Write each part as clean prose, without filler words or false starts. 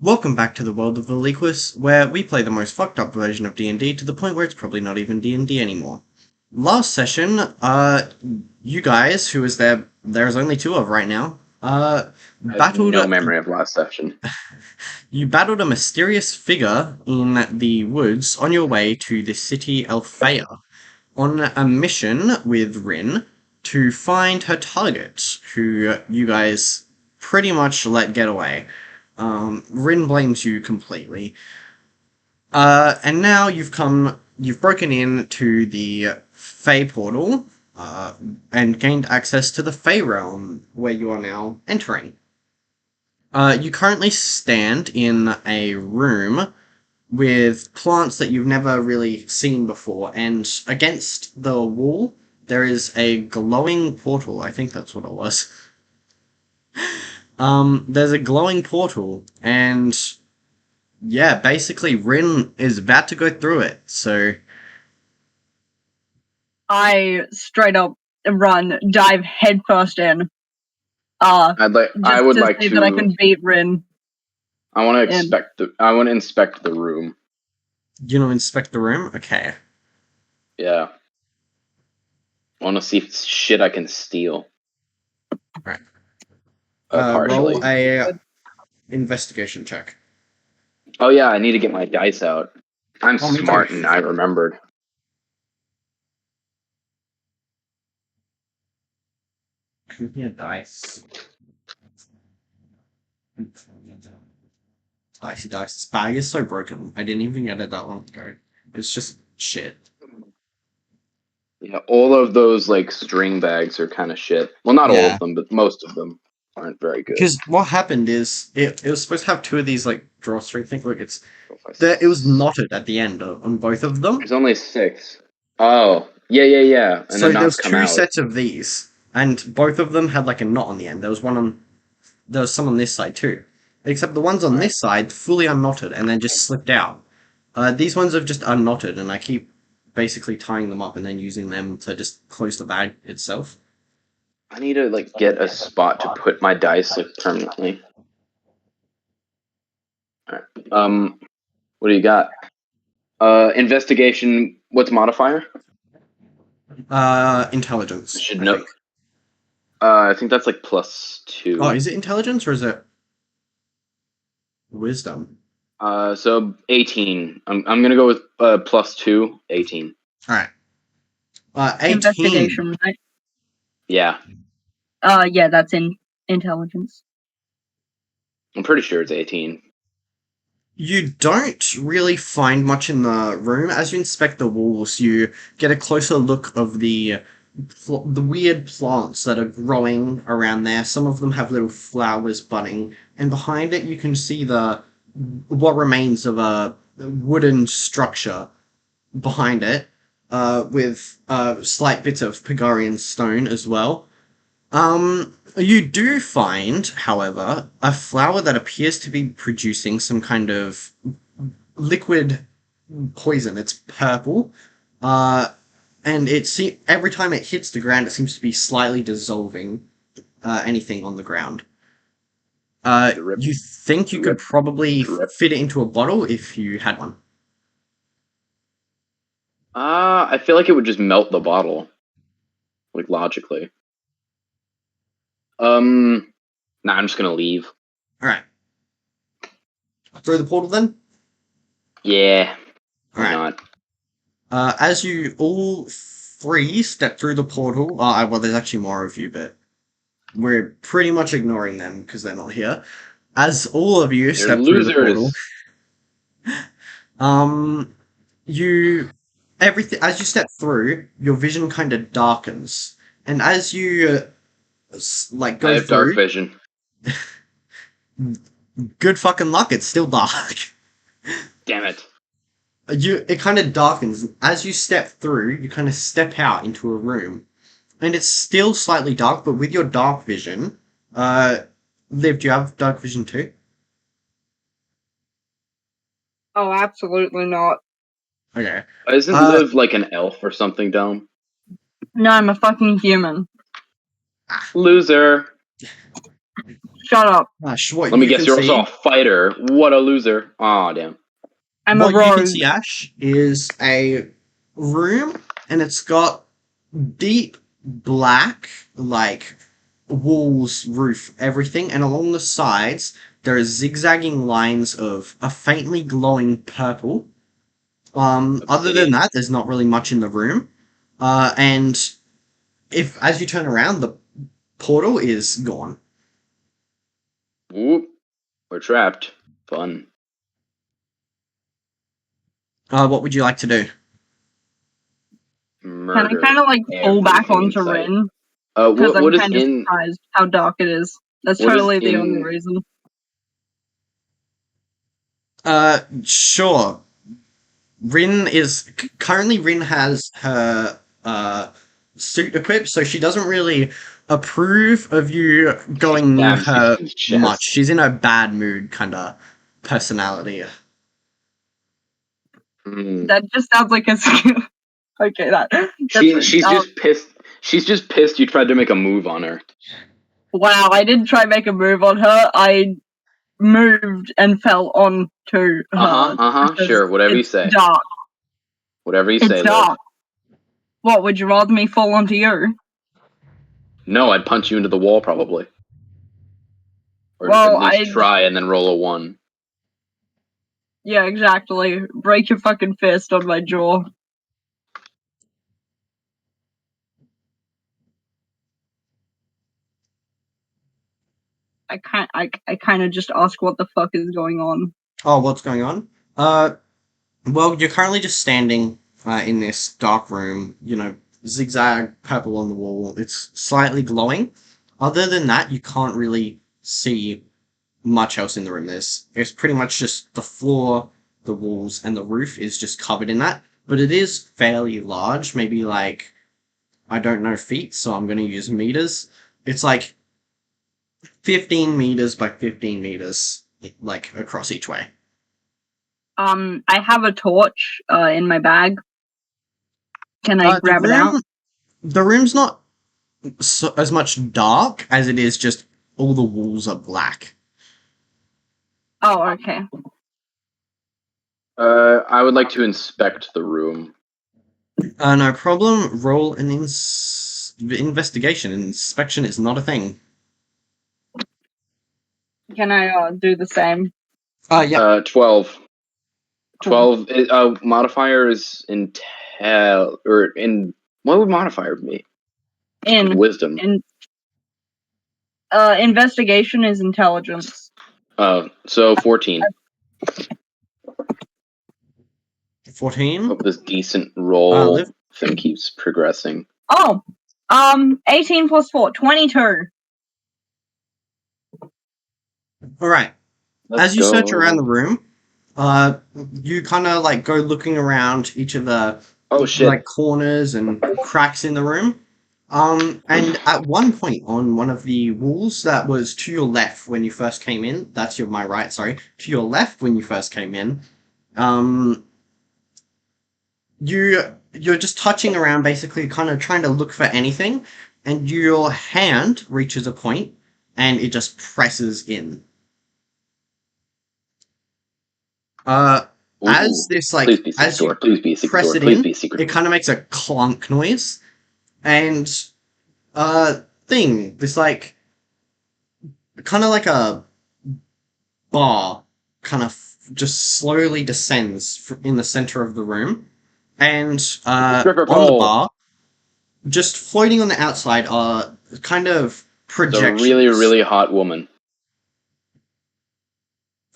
Welcome back to the world of Volequis, where we play the most fucked up version of D&D to the point where it's probably not even D&D anymore. Last session, you guys, who was there's only two of right now, I have battled no memory of last session. you battled a mysterious figure in the woods on your way to the city Althea, on a mission with Rhin to find her target, who you guys pretty much let get away. Rhin blames you completely. And now you've broken in to the Fey Portal, and gained access to the Fey Realm, where you are now entering. You currently stand in a room with plants that you've never really seen before, and against the wall, there is a glowing portal. I think that's what it was. There's a glowing portal, and yeah, basically, Rhin is about to go through it, so... I straight up dive headfirst in. I Just would to like say to. that I can beat Rhin. I want to inspect the room. You know, inspect the room? Okay. Yeah. I want to see if shit I can steal. Right. Partially. Roll a investigation check. Oh yeah, I need to get my dice out. I'm Oh, me smart too. and I remembered. Yeah, dice. Dicey dice. This bag is so broken. I didn't even get it that long ago. It's just shit. Yeah, all of those like string bags are kind of shit. Well, not all Yeah. of them, but most of them aren't very good. Because what happened is, it was supposed to have two of these, like, drawstring things. Look, it was knotted at the end on both of them. There's only 6. Oh, yeah. And So the there knots was come two out. sets of these, and both of them had like a knot on the end. There was some on this side too, except the ones on this side fully unknotted and then just slipped out. These ones have just unknotted, and I keep basically tying them up and then using them to just close the bag itself. I need to like get a spot to put my dice like permanently. Alright. What do you got? Investigation. What's modifier? Intelligence. I should I know. think. I think that's like +2. Oh, is it intelligence or is it wisdom? So 18. I'm gonna go with +2, 18. All right. 18. Investigation, right? Yeah, Yeah, that's in intelligence. I'm pretty sure it's 18. You don't really find much in the room. As you inspect the walls, you get a closer look of the weird plants that are growing around there. Some of them have little flowers budding, and behind it you can see what remains of a wooden structure behind it, with slight bits of Pegarian stone as well. You do find, however, a flower that appears to be producing some kind of liquid poison. It's purple, and every time it hits the ground, it seems to be slightly dissolving anything on the ground. You think you could probably fit it into a bottle if you had one? I feel like it would just melt the bottle, like logically. Nah, I'm just gonna leave. All right. Through the portal then. Yeah. All Why right. not? As you all three step through the portal, well, there's actually more of you, but we're pretty much ignoring them because they're not here. As all of you They're step losers. through the portal, as you step through, your vision kind of darkens, and as you I go have through, dark vision. good fucking luck, it's still dark. Damn it. It kind of darkens as you step through. You kind of step out into a room, and it's still slightly dark. But with your dark vision, Liv, do you have dark vision too? Oh, absolutely not. Okay. Isn't Liv like an elf or something dumb? No, I'm a fucking human. Loser. Shut up. Ash, what Let me you guess, can you're see, also a fighter. What a loser. Aw, damn. I'm a what you can rogue. see, Ash, is a room, and it's got deep black, like walls, roof, everything, and along the sides there are zigzagging lines of a faintly glowing purple. Other than Obsidian. that, there's not really much in the room. And if as you turn around, the portal is gone. Whoop. We're trapped. Fun. What would you like to do? Can I Murder. kind of like fall back everything in onto sight. Rhin? Because I'm What is kind of in surprised how dark it is. That's what is totally the only in reason. Sure. Rin has her suit equipped, so she doesn't really approve of you going near stabs you her in the much. chest? She's in a bad mood kind of personality. Hmm. That just sounds like a skill. Okay, that's She's just pissed. She's just pissed you tried to make a move on her. wow. I didn't try and make a move on her. I moved and fell onto her. because Sure, whatever you it's say. dark. Whatever you It's say, Liv. dark. What, would you rather me fall onto you? No, I'd punch you into the wall probably. Or Well, at least try and then roll a 1. Yeah, exactly. Break your fucking fist on my jaw. I kind of just ask what the fuck is going on. Oh, what's going on? Well, you're currently just standing in this dark room, zigzag purple on the wall. It's slightly glowing. Other than that, you can't really see much else in the room. It's pretty much just the floor, the walls, and the roof is just covered in that. But it is fairly large, maybe like, I don't know feet, so I'm going to use meters. It's like 15 meters by 15 meters, like across each way. I have a torch in my bag. Can I grab it out? The room's not as much dark as it is just all the walls are black. Oh, okay. I would like to inspect the room. No problem. Roll an investigation. Inspection is not a thing. Can I do the same? Yeah. 12. Cool. 12. Modifier is intel or in. What would modifier be? Wisdom. Investigation is intelligence. So 14. 14. Hope this decent roll Liv? thing keeps progressing. Oh, 18 plus 4, 22. All right. As you search around the room, you kind of like go looking around each of the like corners and cracks in the room. And at one point on one of the walls that was to your left when you first came in, that's my right, sorry, to your left when you first came in, you're just touching around basically kind of trying to look for anything, and your hand reaches a point and it just presses in. As this like please be as secret you door. Please be secret press door. it Please in, be secret it door. kind of makes a clunk noise, and this like kind of like a bar kind of just slowly descends in the center of the room, and Stripper on the pole. bar, just floating on the outside are kind of projections. It's a really, really hot woman.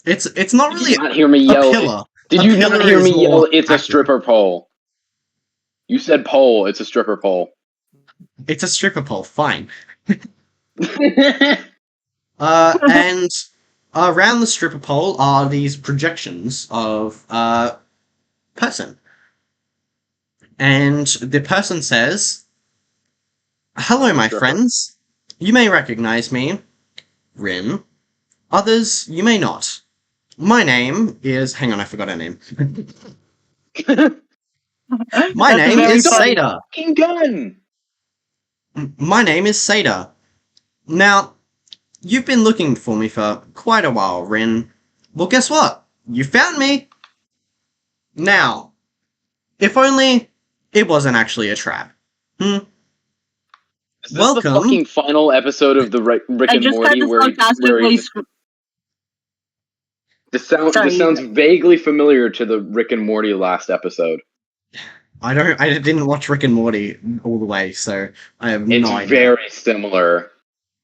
It's not Did really you not hear me yell? a pillar. Did A you pillar not hear is me yell? more It's a accurate. stripper pole. You said pole. It's a stripper pole. It's a stripper pole. Fine. And around the stripper pole are these projections of a person. And the person says, "Hello, my friends. You may recognize me, Rhin. Others, you may not. My name is..." Hang on, I forgot her name. My name is Seda. Gun. My name is Seda. Now, you've been looking for me for quite a while, Rhin. Well, guess what? You found me! Now, if only it wasn't actually a trap. Is this the Welcome. fucking final episode of the Rick I and just Morty kind of where sarcastically. this Sorry. sounds vaguely familiar to the Rick and Morty last episode. I didn't watch Rick and Morty all the way, so I have no idea. It's very similar.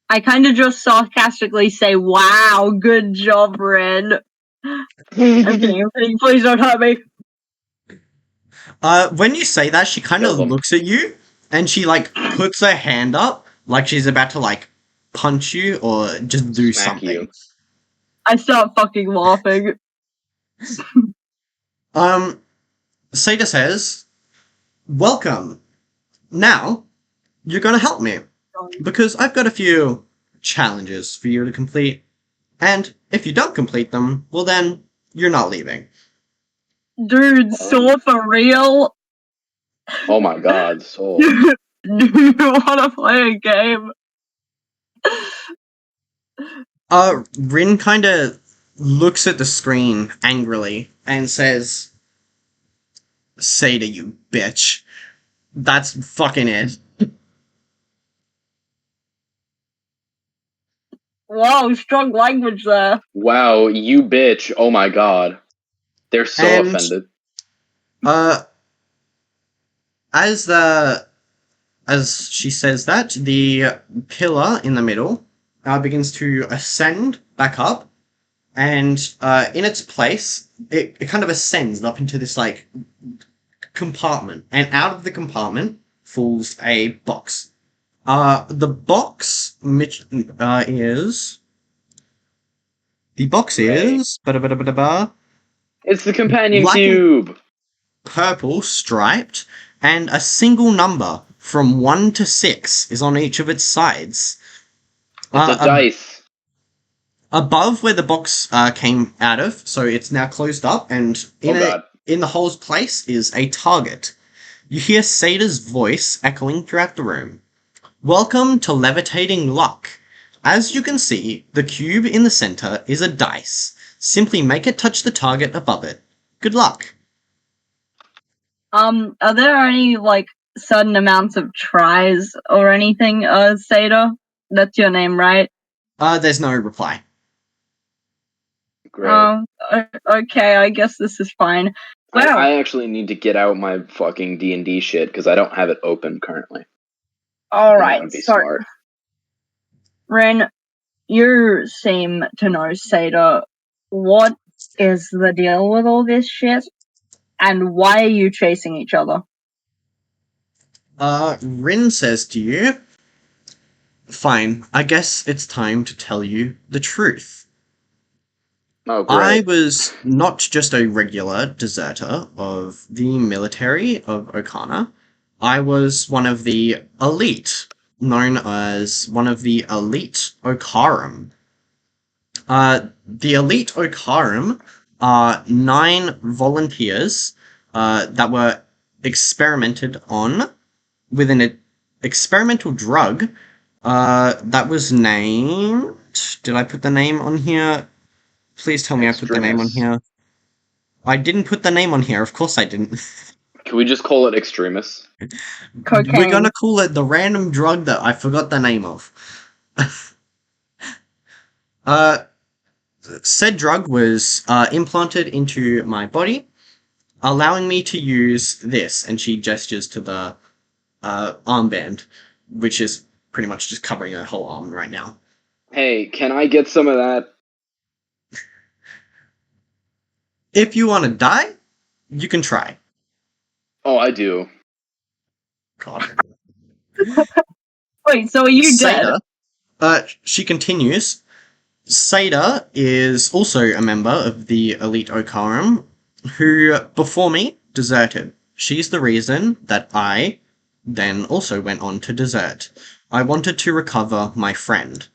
I kind of just sarcastically say, "Wow, good job, Rhin." I'm kidding. Please don't hurt me. When you say that, she kind of Kill them. looks at you, and she, like, puts her hand up, like she's about to, like, punch you or just do Smack something. you. I start fucking laughing. Seda says, welcome. Now, you're gonna help me, because I've got a few challenges for you to complete, and if you don't complete them, well then, you're not leaving. Dude, Soul for real? Oh my god, Soul. Do you want to play a game? Rhin kind of looks at the screen angrily and says, Seda, you bitch. That's fucking it. Wow, strong language there. Wow, you bitch. Oh my god. They're so And, offended. As she says that, the pillar in the middle begins to ascend back up, and in its place, it kind of ascends up into this, like, compartment, and out of the compartment falls a box. The box is... The box is... It's the companion Black and- cube! purple, striped, and a single number from 1 to 6 is on each of its sides. It's a dice. Above where the box came out of, so it's now closed up, and in the hole's place is a target. You hear Seda's voice echoing throughout the room. Welcome to Levitating Luck. As you can see, the cube in the center is a dice. Simply make it touch the target above it. Good luck. Are there any, like, certain amounts of tries or anything, Seda? That's your name, right? There's no reply. Great. Okay, I guess this is fine. Well, I actually need to get out my fucking D&D shit, because I don't have it open currently. alright, That would be so, smart. Rhin, you seem to know Seda. What is the deal with all this shit? And why are you chasing each other? Rhin says to you, fine, I guess it's time to tell you the truth. Oh, great. I was not just a regular deserter of the military of Okana. I was one of the elite, known as one of the elite Okarum. The elite Okarum are 9 volunteers that were experimented on with an experimental drug that was named... Did I put the name on here? Please tell me I put the name on here. I didn't put the name on here. Of course I didn't. Can we just call it Extremis? Cocaine. We're gonna call it the random drug that I forgot the name of. Said drug was implanted into my body, allowing me to use this, and she gestures to the armband, which is pretty much just covering her whole arm right now. Hey, can I get some of that? If you want to die, you can try. Oh, I do. God. Wait, so are you dead? She continues. Seda is also a member of the Elite Okarum, who, before me, deserted. She's the reason that I then also went on to desert. I wanted to recover my friend.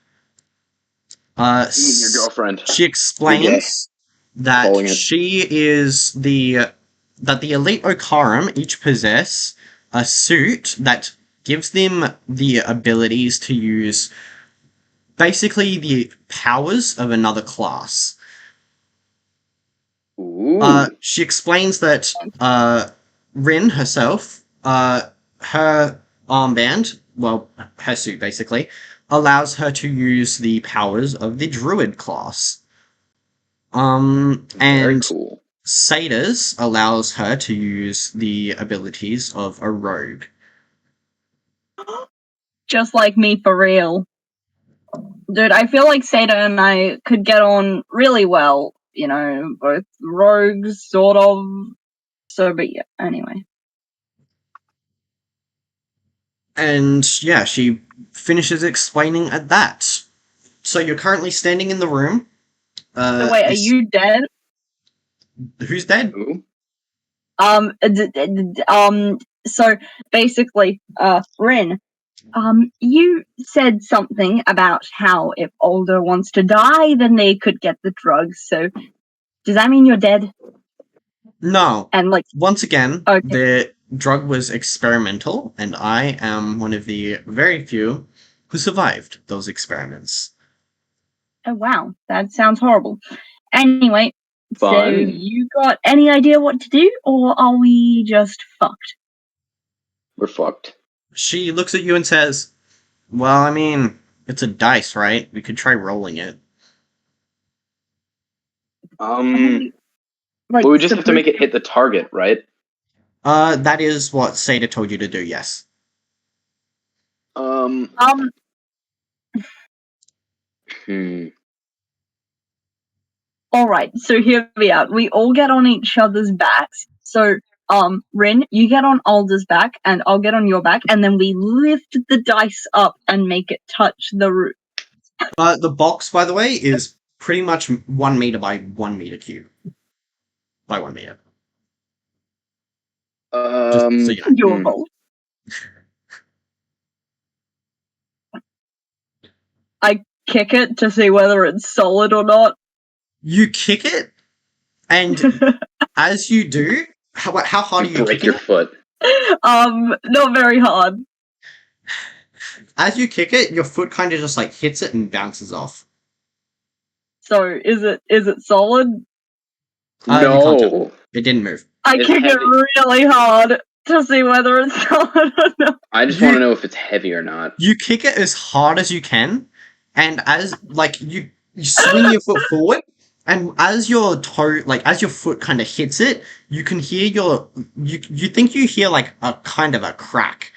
Your girlfriend. She explains that she is that the Elite Okarum each possess a suit that gives them the abilities to use basically the powers of another class. Ooh. She explains that Rhin herself, her armband, well, her suit basically, allows her to use the powers of the druid class. Very And cool. Seda's allows her to use the abilities of a rogue. Just like me for real. Dude, I feel like Seda and I could get on really well. You know, both rogues, sort of. So, but yeah, anyway. And yeah, she finishes explaining at that. So you're currently standing in the room. So wait, are you dead? Who's dead? Ooh. So basically, Rhin, you said something about how if Older wants to die, then they could get the drugs. So does that mean you're dead? No. And like, Once again, okay, the drug was experimental, and I am one of the very few who survived those experiments. oh wow, that sounds horrible. Anyway, so Fun. you got any idea what to do, or are we just fucked? We're fucked. She looks at you and says, well, I mean, it's a dice, right? We could try rolling it. Like, But we just have to make it hit the target, right? That is what Seda told you to do, yes. Hmm. All right, so hear me out. We all get on each other's backs. So, Rhin, you get on Alder's back, and I'll get on your back, and then we lift the dice up and make it touch the roof. The box, by the way, is pretty much 1 meter by 1 meter cube. By 1 meter. Just so you know. Doable. I kick it to see whether it's solid or not. You kick it, and as you do, how hard are you break kicking your foot. Not very hard. As you kick it, your foot kind of just like hits it and bounces off. So is it solid? You can't tell. No. It didn't move. I It's kick heavy. it really hard to see whether it's solid or not. I just want to know if it's heavy or not. You kick it as hard as you can, and as like you swing your foot forward, and as your toe, like as your foot kind of hits it, you can hear you think you hear like a kind of a crack.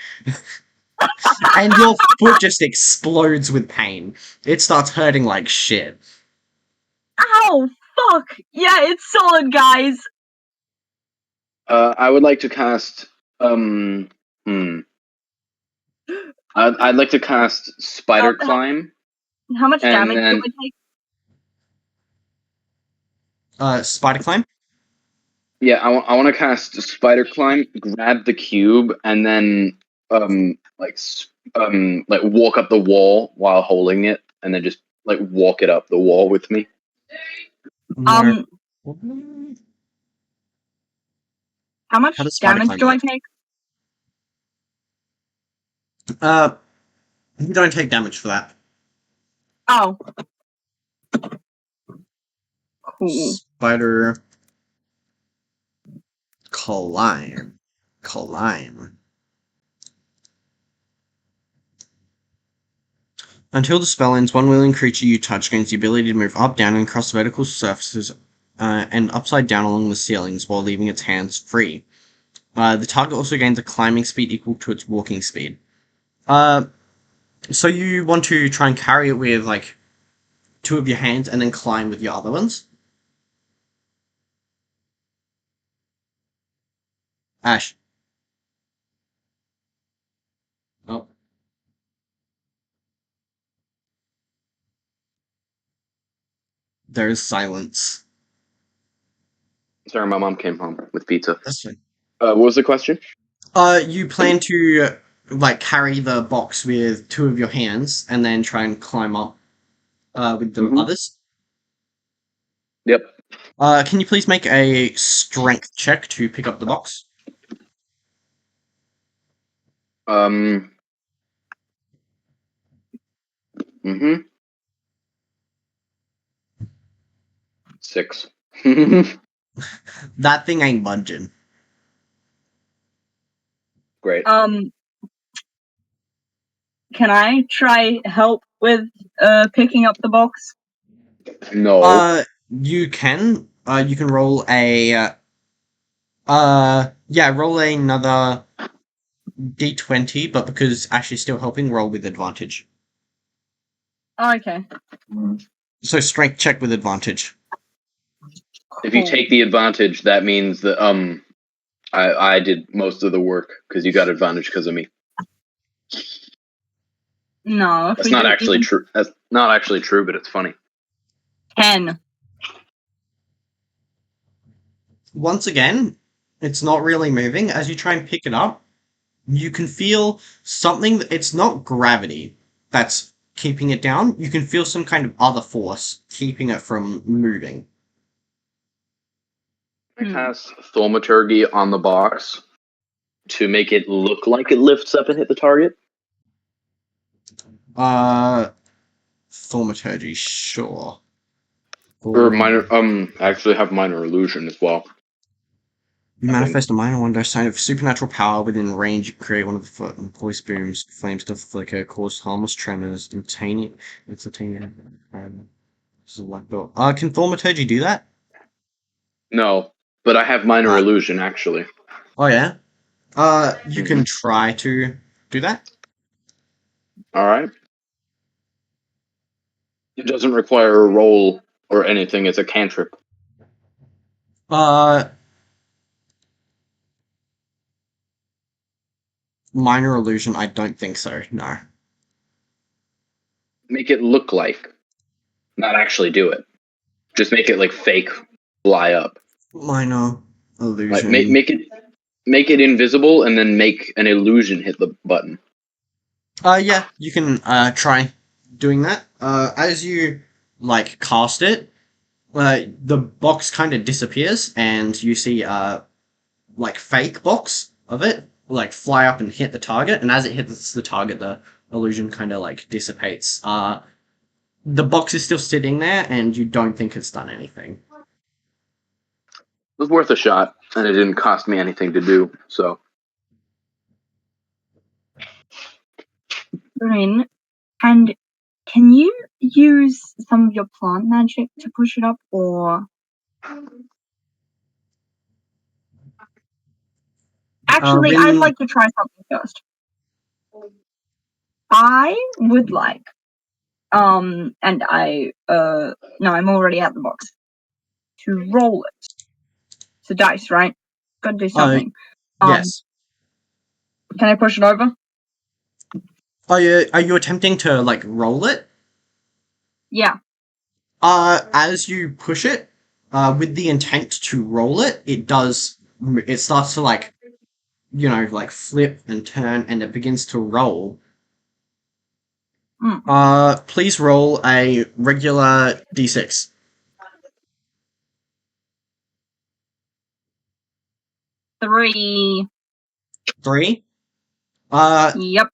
And your foot just explodes with pain. It starts hurting like shit. Ow! Fuck! Yeah, it's solid, guys. I would like to cast. I'd like to cast Spider Climb. How much And damage then- do I take? Spider climb. Yeah, I want to cast Spider Climb, grab the cube, and then like walk up the wall while holding it, and then just like walk it up the wall with me. How much How does spider damage climb do I work? take? You don't take damage for that. Oh. Cool. Spider climb. Until the spell ends, one willing creature you touch gains the ability to move up, down, and across vertical surfaces and upside down along the ceilings while leaving its hands free. The target also gains a climbing speed equal to its walking speed. So you want to try and carry it with, like, 2 of your hands and then climb with your other ones? Ash. Oh. There is silence. Sorry, my mom came home with pizza. That's fine. What was the question? You plan to, like, carry the box with 2 of your hands and then try and climb up with the others? Yep. Can you please make a strength check to pick up the box? 6. That thing ain't budging. Great. Can I try help with picking up the box? No. You can. You can roll a. Roll another d20, but because Ashley's still helping, roll with advantage. Oh, okay. So strength check with advantage. If you take the advantage, that means that I did most of the work because you got advantage because of me. No, That's not actually true. That's not actually true, but it's funny. 10. Once again, it's not really moving. As you try and pick it up, you can feel something. It's not gravity that's keeping it down. You can feel some kind of other force keeping it from moving. I cast Thaumaturgy on the box to make it look like it lifts up and hit the target. Thaumaturgy, sure. Or minor. I actually have minor illusion as well. You manifest a minor wonder, sign of supernatural power within range. You create one of the voice booms, flames to flicker, cause harmless tremors, instantaneous. Can Thaumaturgy do that? No, but I have minor illusion actually. Oh yeah. You can try to do that. All right. It doesn't require a roll or anything. It's a cantrip. Minor illusion, I don't think so, no. Make it look like. Not actually do it. Just make it like fake fly up. Minor illusion. Like make it invisible and then make an illusion hit the button. Yeah, you can try doing that. As you like cast it, the box kind of disappears and you see like fake box of it like fly up and hit the target, and as it hits the target the illusion kind of like dissipates. The box is still sitting there and you don't think it's done anything. It was worth a shot, and it didn't cost me anything to do, so. Rhin, and can you use some of your plant magic to push it up, or... Actually, I'd like to try something first. I would like, no, I'm already at the box. To roll it. It's a dice, right? Gotta do something. Yes. Can I push it over? Are you attempting to like roll it? Yeah. As you push it, with the intent to roll it, it starts to like, like flip and turn, and it begins to roll. Please roll a regular d6. 3. 3. Yep.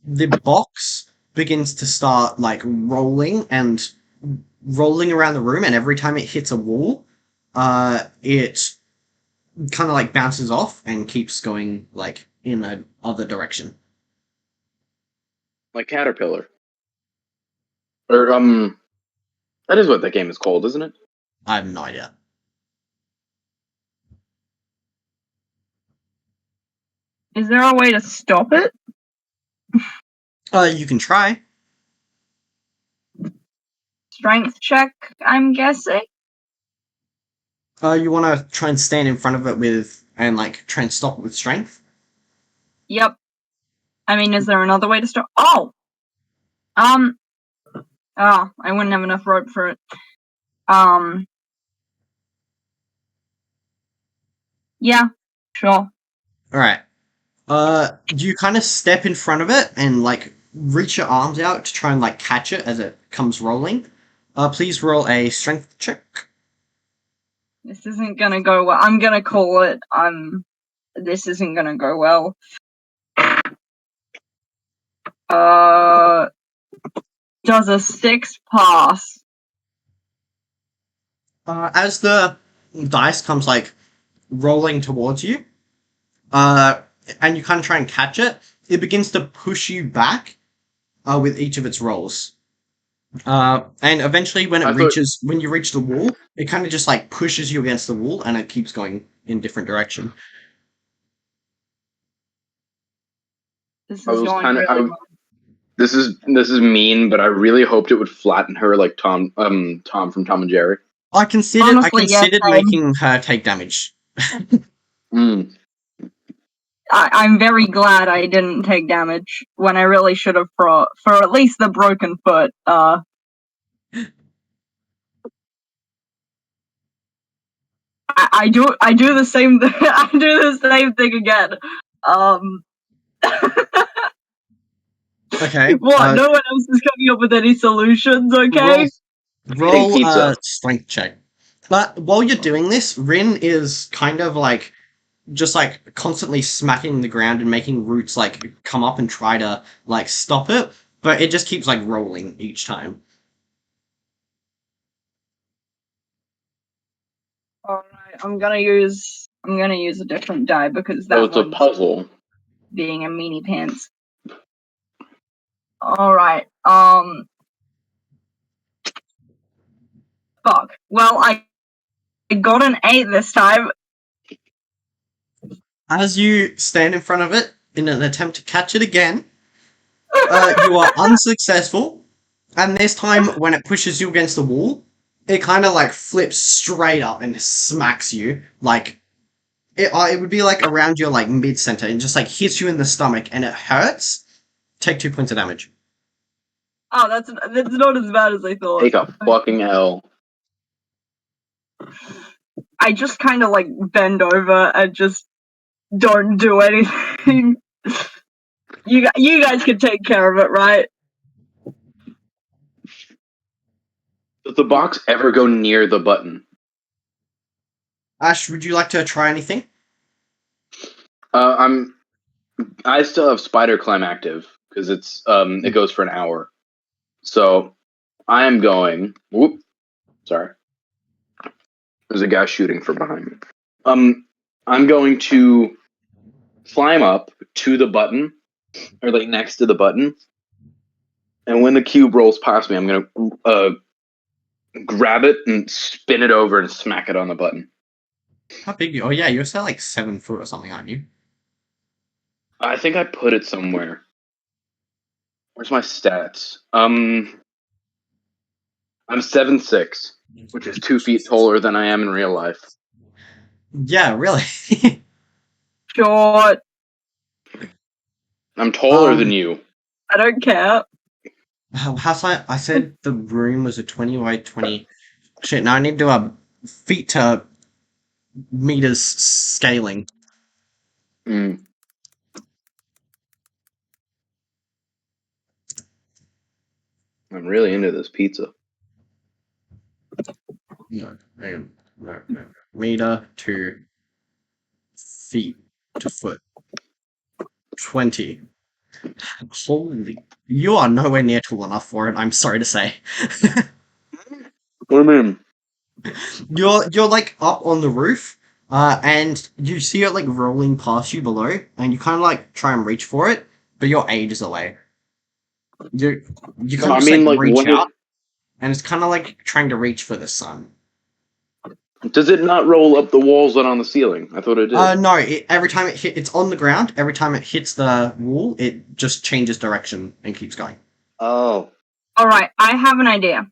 The box begins to start like rolling around the room, and every time it hits a wall, it kind of like bounces off and keeps going like in a other direction. Like Caterpillar. Or, that is what that game is called, isn't it? I have no idea. Is there a way to stop it? You can try. Strength check, I'm guessing? You want to try and stand in front of it and like try and stop it with strength? Yep. I mean, is there another way to stop? Oh! I wouldn't have enough rope for it. Yeah, sure. Alright. You kind of step in front of it and like reach your arms out to try and like catch it as it comes rolling. Please roll a strength check. This isn't gonna go well. I'm gonna call it. This isn't gonna go well. Does a 6 pass? As the dice comes like rolling towards you, uh, and you kind of try and catch it, it begins to push you back with each of its rolls. And eventually, I thought when you reach the wall, it kind of just like pushes you against the wall, and it keeps going in different direction. This I is was going kind of really well. this is mean, but I really hoped it would flatten her like Tom from Tom and Jerry. I Honestly, yeah, considered same. making her take damage. Mm. I'm very glad I didn't take damage when I really should have for at least the broken foot. I do the same I do the same thing again. Okay. What? No one else is coming up with any solutions, okay? Roll pizza. a strength check. But while you're doing this, Rhin is kind of like just like constantly smacking the ground and making roots like come up and try to like stop it, but it just keeps like rolling each time. Alright, I'm gonna use a different die because Oh, that it's a one's puzzle. being a meanie pants. Alright, fuck. Well, I got an 8 this time. As you stand in front of it in an attempt to catch it again, you are unsuccessful, and this time when it pushes you against the wall, it kind of like flips straight up and smacks you like it would be like around your like mid center and just like hits you in the stomach and it hurts. Take 2 points of damage. Oh, that's not as bad as I thought. Take a fucking L. I just kind of like bend over and just don't do anything. You guys can take care of it, right? Does the box ever go near the button? Ash, would you like to try anything? I still have spider climb active because it goes for an hour. So I am going. Whoop. Sorry. There's a guy shooting from behind me. I'm going to climb up to the button, or like next to the button, and when the cube rolls past me, I'm gonna grab it and spin it over and smack it on the button. How big? Oh yeah, you're still like 7 foot or something, aren't you? I think I put it somewhere. Where's my stats? I'm 7'6", which is 2 feet taller than I am in real life. Yeah, really. Short. I'm taller than you. I don't care. I said the room was a 20 by 20. Shit, now I need to do a feet to meters scaling. Mm. I'm really into this pizza. No. Meter to feet to foot. 20. Holy. You are nowhere near tall enough for it, I'm sorry to say. What do you mean? You're like up on the roof, and you see it like rolling past you below, and you kind of like try and reach for it, but you're ages away. You No, kind of I just mean, like like, reach when out, and it's kind of like trying to reach for the sun. does it not roll up the walls and on the ceiling? I thought it did. No, every time it's on the ground. Every time it hits the wall, it just changes direction and keeps going. Oh. Alright, I have an idea.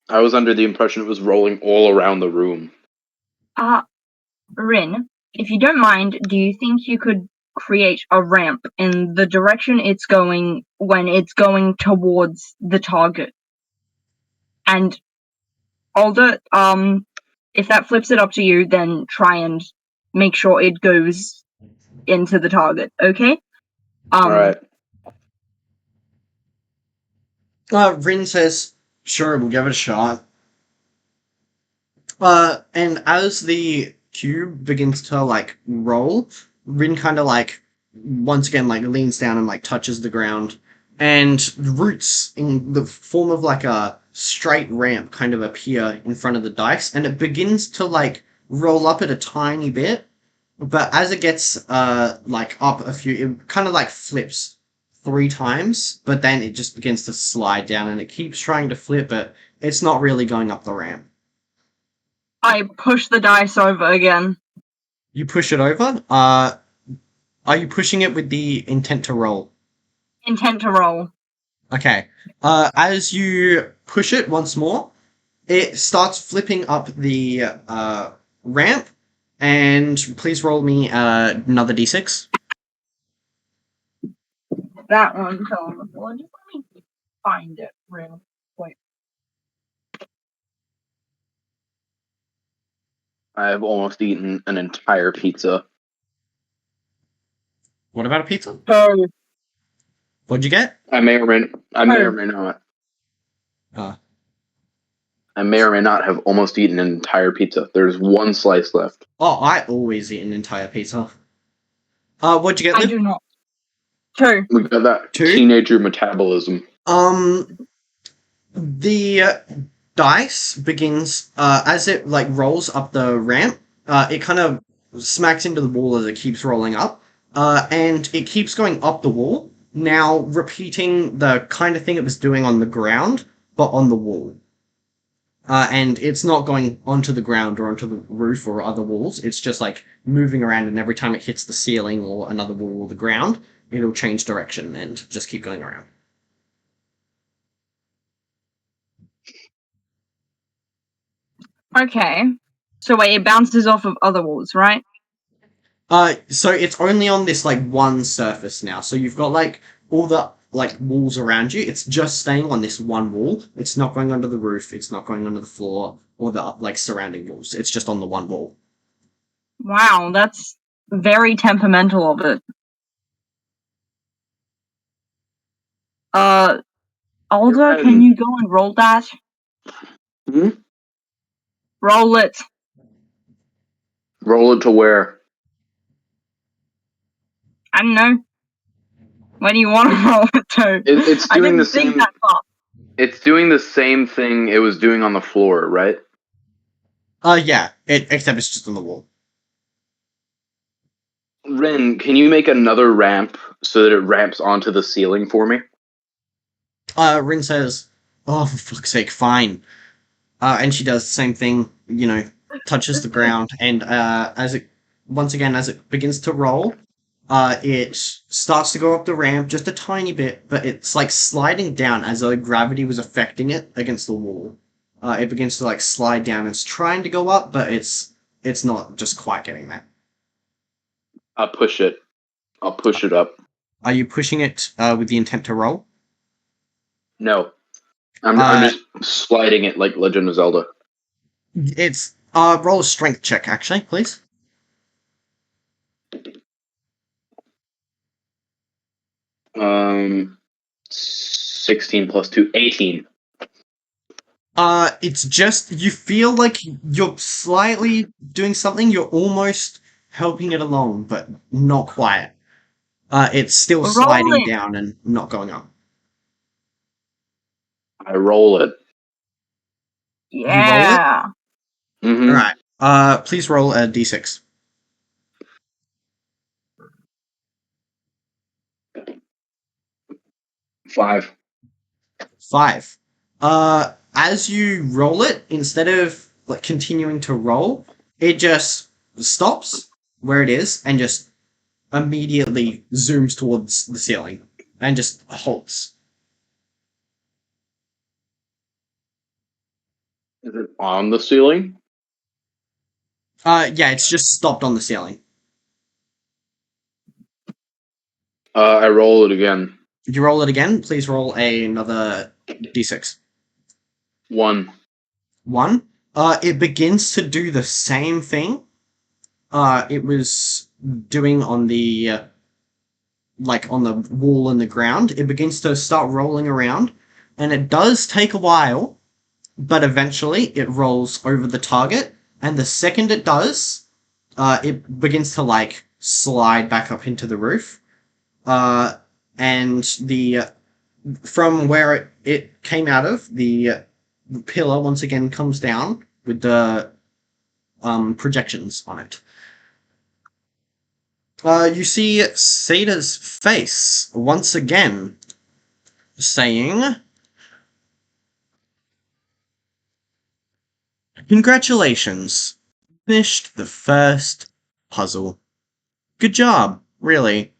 I was under the impression it was rolling all around the room. Rhin, if you don't mind, do you think you could create a ramp in the direction it's going when it's going towards the target? And Alder, if that flips it up to you, then try and make sure it goes into the target, okay? Alright. Rin says, "Sure, we'll give it a shot." And as the cube begins to like roll, Rin kind of like once again like leans down and like touches the ground, and roots in the form of like a straight ramp kind of appear in front of the dice, and it begins to like roll up at a tiny bit. But as it gets like up a few, it kind of like flips 3 times, but then it just begins to slide down, and it keeps trying to flip, but it's not really going up the ramp. I push the dice over again. You push it over. Are you pushing it with the intent to roll? Intent to roll. Okay. As you push it once more, it starts flipping up the ramp, and please roll me another d6. That one fell on the floor. Just let me find it real quick. I have almost eaten an entire pizza. What about a pizza? So, What'd you get? I may or may not. Uh, I may or may not have almost eaten an entire pizza. There's one slice left. oh, I always eat an entire pizza. What'd you get, I Liv? do not. 2. We got that 2? teenager metabolism. The dice begins as it like rolls up the ramp. It kind of smacks into the wall as it keeps rolling up, and it keeps going up the wall. Now repeating the kind of thing it was doing on the ground, but on the wall. And it's not going onto the ground or onto the roof or other walls. It's just like moving around, and every time it hits the ceiling or another wall or the ground, it'll change direction and just keep going around. Okay. So wait, it bounces off of other walls, right? So it's only on this like one surface now. So you've got like all the like walls around you. It's just staying on this one wall. It's not going under the roof. It's not going under the floor or the like surrounding walls. It's just on the one wall. Wow, that's very temperamental of it. Alder, can you go and roll that? Hmm? Roll it. Roll it to where? I don't know. Where do you want to roll it to? It's I doing didn't the think same. that far. It's doing the same thing it was doing on the floor, right? Yeah. Except it's just on the wall. Rhin, can you make another ramp so that it ramps onto the ceiling for me? Rin says, "Oh, for fuck's sake, fine." And she does the same thing. You know, touches the ground, and as it begins to roll, it starts to go up the ramp just a tiny bit, but it's like sliding down as though gravity was affecting it against the wall. It begins to like slide down. It's trying to go up, but it's not just quite getting there. I'll push it. I'll push it up. Are you pushing it with the intent to roll? No. I'm just sliding it like Legend of Zelda. It's roll a strength check, actually, please. Um, 16 plus 2, 18. It's just you feel like you're slightly doing something. You're almost helping it along, but not quite. It's still sliding Rolling. down and not going up. I roll it. Yeah. Mm-hmm. All right. Please roll a d6. 5. 5. As you roll it, instead of like continuing to roll, it just stops where it is and just immediately zooms towards the ceiling and just halts. Is it on the ceiling? Yeah, it's just stopped on the ceiling. I roll it again. If you roll it again, please roll another d6. 1. 1. It begins to do the same thing it was doing on the like on the wall and the ground. It begins to start rolling around, and it does take a while, but eventually it rolls over the target, and the second it does, it begins to like slide back up into the roof. And the from where it came out of, the pillar once again comes down with the projections on it. You see Seda's face once again saying, "Congratulations, finished the first puzzle. Good job, really.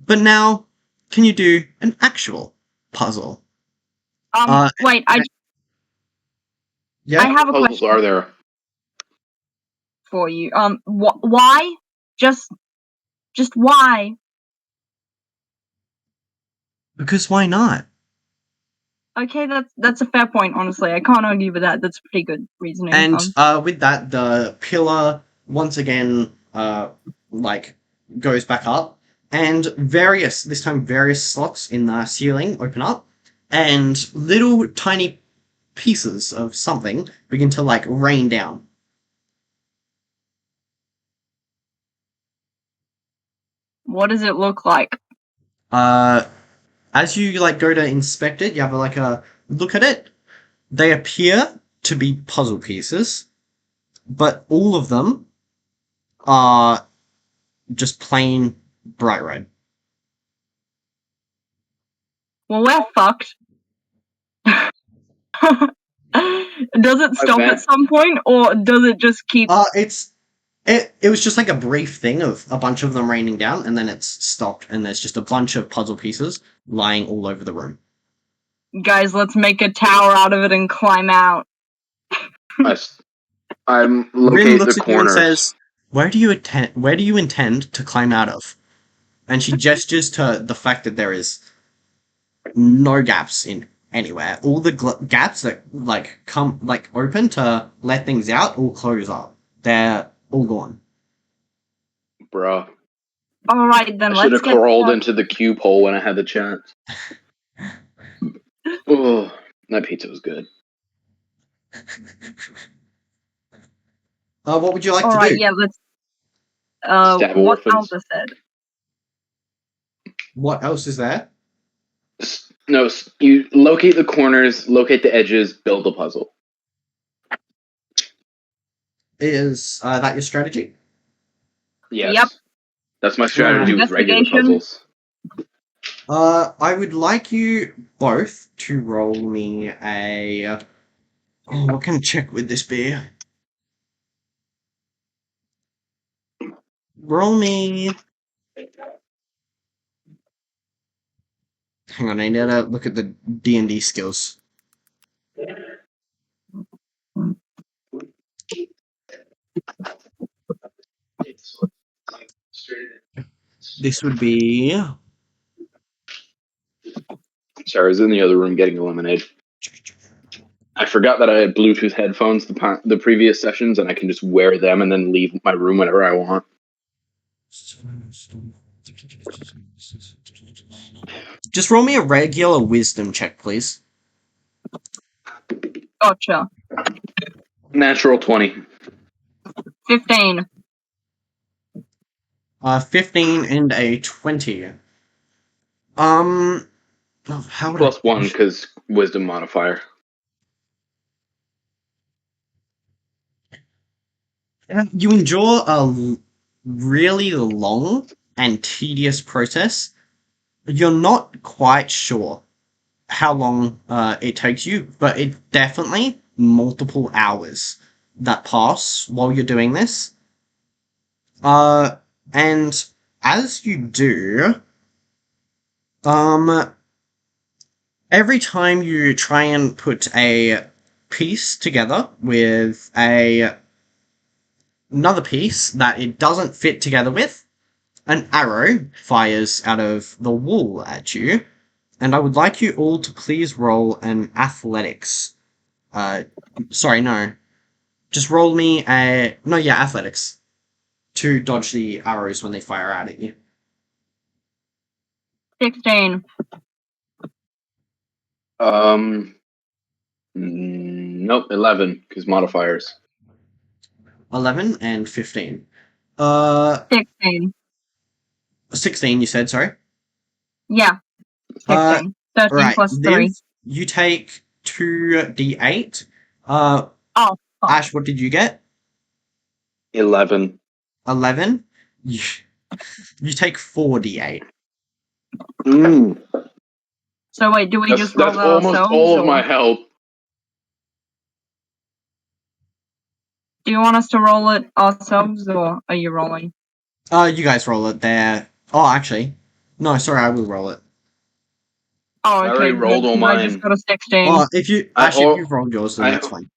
But now, can you do an actual puzzle?" Wait, Yeah. I have a Puzzles question are there? for you. Why? Just why? Because why not? Okay, that's a fair point. Honestly, I can't argue with that. That's pretty good reasoning. And with that, the pillar once again, like, goes back up, and this time various slots in the ceiling open up, and little tiny pieces of something begin to like rain down. What does it look like? As you like go to inspect it, you have like a look at it. They appear to be puzzle pieces, but all of them are just plain bright red. Well, we're fucked. Does it stop at some point, or does it just keep? It was just like a brief thing of a bunch of them raining down, and then it's stopped, and there's just a bunch of puzzle pieces lying all over the room. Guys, let's make a tower out of it and climb out. I'm Rhin locate looks the at you and corners. says, Where do you intend to climb out of?" And she gestures to the fact that there is no gaps in anywhere. All the gaps that like come like open to let things out all close up. They're all gone. Bruh. All right, then I should let's have crawled into the cube hole when I had the chance. Oh, that pizza was good. What would you like All to right, do? yeah, let's. Stab What orphans. Alba said. What else is there? No, you locate the corners, locate the edges, build a puzzle. Is that your strategy? Yes. Yep. That's my strategy with regular Investigation. puzzles. I would like you both to roll me a. Oh, what kind of check would this be? Roll me. Hang on, I need to look at the D&D skills. This would be. Sorry, I was in the other room getting a lemonade. I forgot that I had Bluetooth headphones the previous sessions, and I can just wear them and then leave my room whenever I want. Just roll me a regular wisdom check, please. Gotcha. Natural 20. 15. 15 and a 20. How would Plus 1 because wisdom modifier. You endure a really long and tedious process. You're not quite sure how long it takes you, but it's definitely multiple hours that pass while you're doing this. And as you do, every time you try and put a piece together with another piece that it doesn't fit together with, an arrow fires out of the wall at you, and I would like you all to please roll an athletics. Sorry, no. Just roll me athletics to dodge the arrows when they fire out at you. 16. Nope, 11 because modifiers. 11 and 15. 16. 16, you said, sorry? Yeah. 16. 13 Alright, plus Liv, 3. you take 2d8. Oh, fuck. Ash, what did you get? 11. 11. You take 4d8. So wait, do we That's, just roll that's that almost ourselves? all of or my health. do you want us to roll it ourselves, or are you rolling? You guys roll it there. Oh, actually. No, sorry, I will roll it. Oh, I okay. already rolled all I just mine. got a 16. Oh, if you've rolled yours, then I- that's fine.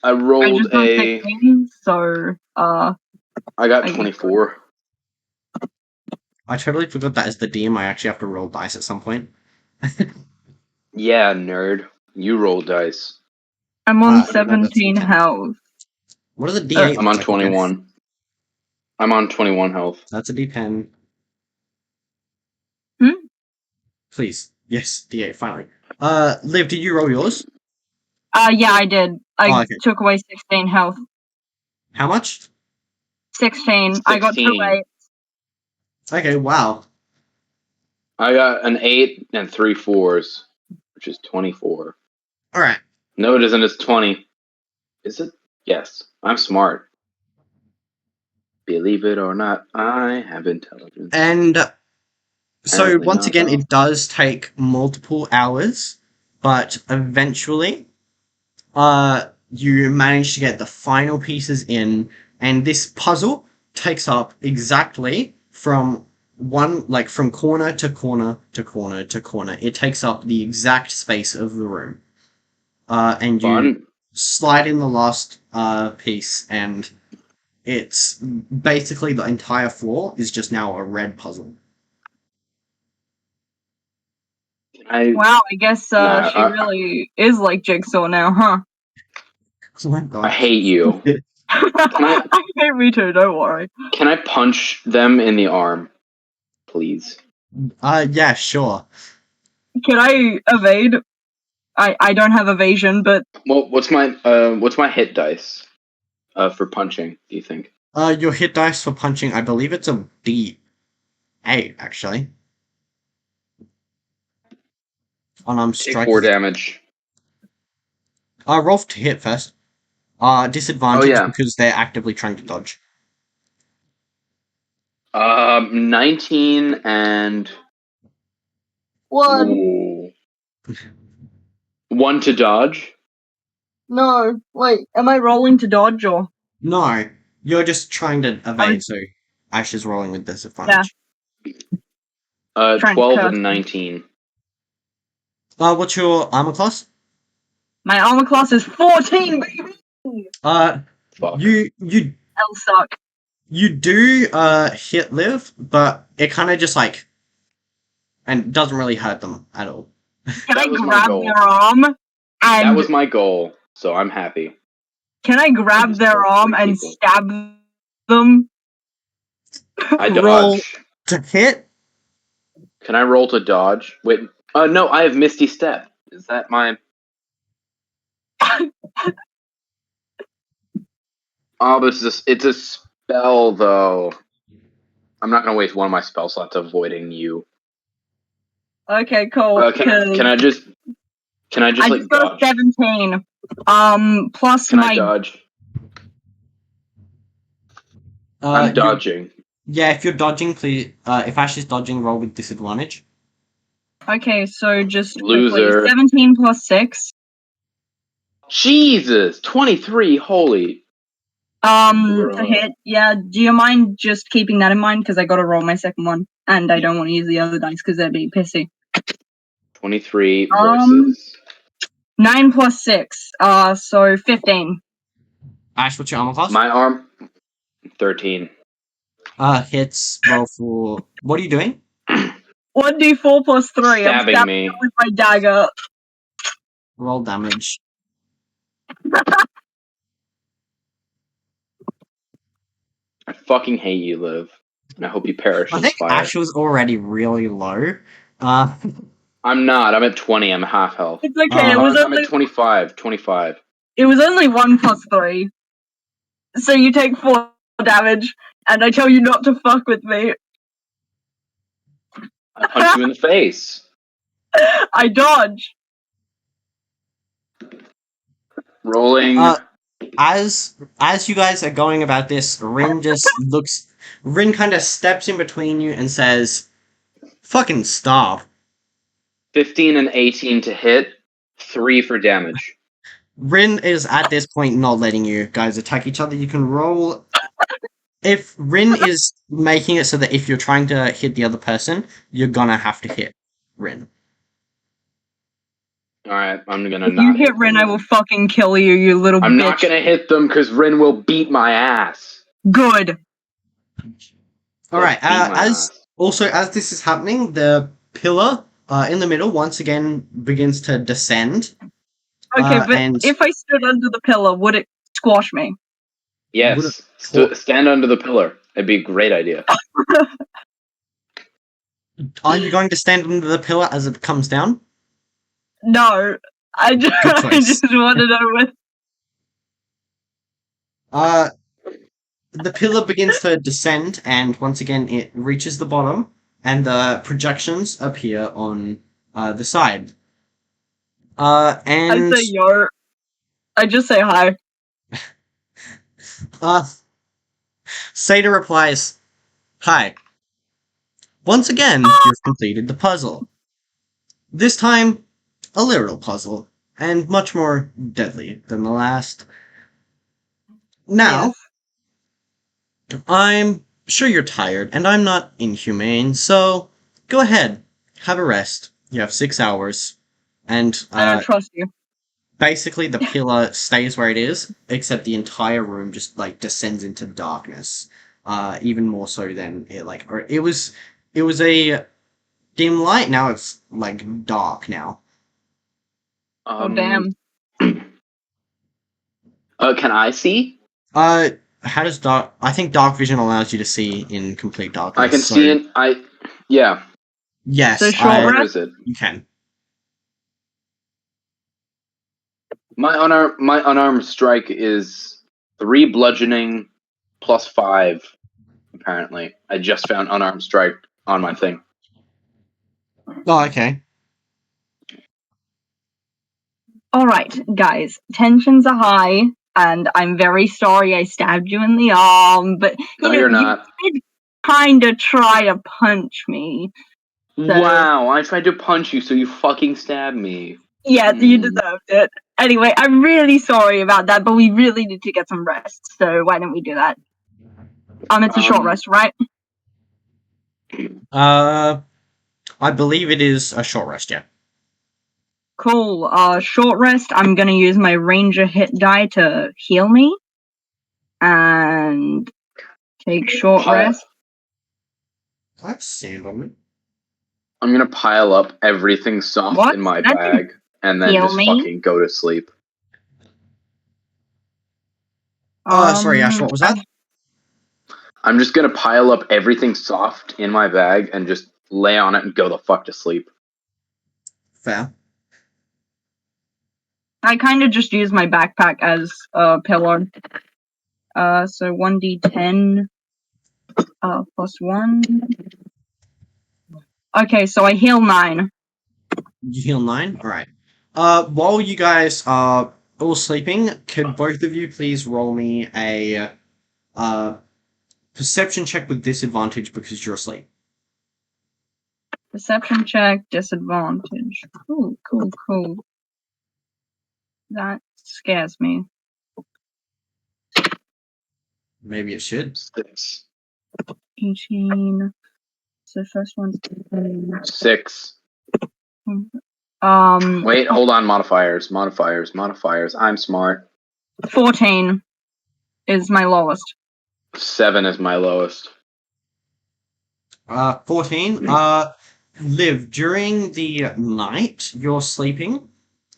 I I rolled just got 16, so I got 24. I totally forgot that as the DM, I actually have to roll dice at some point. Yeah, nerd. You roll dice. I'm on that's 17 okay. health. What are the D8? I'm on 21. I'm on 21 health. That's a D10. Please. Yes, D8, finally. Liv, did you roll yours? Yeah, I did. I okay. took away 16 health. How much? 16. I got 2 16. 8s. Okay, wow. I got an 8 and 3 4s, which is 24. Alright. No, it isn't. It's 20. Is it? Yes. I'm smart. Believe it or not, I have intelligence. And so, Apparently once not, again, though. it does take multiple hours, but eventually, you manage to get the final pieces in, and this puzzle takes up exactly from from corner to corner to corner to corner. It takes up the exact space of the room. And you Fun. slide in the last piece, and it's basically the entire floor is just now a red puzzle. Wow, I guess she Nah, really is like Jigsaw now, huh? Oh my god. I hate you. I hate me too, don't worry. Can I punch them in the arm, please? Yeah, sure. Can I evade? I don't have evasion, but Well, what's my hit dice for punching? Do you think? Your hit dice for punching, I believe it's a D8, actually. On Take strike. 4 damage. Roll to hit first. Oh Disadvantage yeah. because they're actively trying to dodge. 19 and 1. ooh, 1 to dodge. No, wait, am I rolling to dodge or? No, you're just trying to evade, so Ash is rolling with disadvantage. 12 curse. and 19. What's your armor class? My armor class is 14, baby! Fuck. You I'll suck. you do hit Liv, but it kind of just and doesn't really hurt them at all. Can I That was my grab goal. their arm? That And was my goal, so I'm happy. can I grab just their killed arm 3 and people. stab them? I Roll dodge. to hit. Can I roll to dodge? Wait. No, I have Misty Step. Is that my? Oh, it's a spell though. I'm not gonna waste one of my spell slots avoiding you. Okay, cool. Can I just I like just got dodge? a 17. Plus Can my I dodge? I'm dodging. Yeah, if you're dodging, please. If Ash is dodging, roll with disadvantage. Okay, so just Loser. quickly, 17 plus 6. Jesus, 23. Holy. To hit. Yeah, do you mind just keeping that in mind? Because I gotta roll my second one, and I don't want to use the other dice because they're being pissy. 23 versus 9 plus 6. So 15. Ash, what's your armor class? my arm. 13. Hits. Roll for. What are you doing? 1d4 plus 3. I'm Stabbing stabbing me. them with my dagger. Roll damage. I fucking hate you, Liv. And I hope you perish I in think fire. Ash was already really low. I'm not. I'm at 20. I'm half health. It's okay. I'm at 25. 25. It was only 1 plus 3. So you take 4 damage, and I tell you not to fuck with me. I punch you in the face. I dodge. Rolling. As you guys are going about this, Rhin kind of steps in between you and says, "Fucking stop." 15 and 18 to hit. 3 for damage. Rhin is at this point not letting you guys attack each other. You can roll. If Rhin is making it so that if you're trying to hit the other person, you're gonna have to hit Rhin. Alright, I'm gonna If not you hit Rhin, I will fucking kill you, you little bitch. I'm not gonna hit them because Rhin will beat my ass. Good. Alright, as this is happening, the pillar in the middle once again begins to descend. Okay, but and if I stood under the pillar, would it squash me? Yes. Stand under the pillar. It'd be a great idea. Are you going to stand under the pillar as it comes down? No. I just want to know what... The pillar begins to descend, and once again it reaches the bottom, and the projections appear on the side. And I say yo. I just say hi. Seda replies, "Hi. Once again, you've completed the puzzle. This time, a literal puzzle, and much more deadly than the last. Now, yes. I'm sure you're tired, and I'm not inhumane, so go ahead, have a rest. You have 6 hours." And I don't trust you. Basically, the pillar stays where it is, except the entire room just like descends into darkness. Even more so than it was a dim light. Now it's like dark now. Oh damn. Can I see? How does dark? I think dark vision allows you to see in complete darkness. I can see it. Yeah. Yes. So short rest? You can. My unarmed strike is 3 bludgeoning plus 5. Apparently, I just found unarmed strike on my thing. Oh, okay. All right, guys. Tensions are high, and I'm very sorry I stabbed you in the arm. But you're not. You did kind of try to punch me. So... Wow! I tried to punch you, so you fucking stabbed me. Yeah, you deserved it. Anyway, I'm really sorry about that, but we really need to get some rest. So why don't we do that? It's a short rest, right? I believe it is a short rest, yeah. Cool. Short rest. I'm gonna use my ranger hit die to heal me. And take short rest. I have sand on me. I'm gonna pile up everything soft in my bag and then just fucking go to sleep. Sorry, Ash, what was that? I'm just gonna pile up everything soft in my bag and just lay on it and go the fuck to sleep. Fair. I kind of just use my backpack as a pillow. So 1d10 plus 1. Okay, so I heal 9. You heal 9? Alright. While you guys are all sleeping, could both of you please roll me a perception check with disadvantage because you're asleep? Perception check, disadvantage. Cool. That scares me. Maybe it should. 6. 18. So first one's 6. Wait, hold on. Modifiers. I'm smart. 14 is my lowest. 7 is my lowest. 14. Liv, during the night, you're sleeping,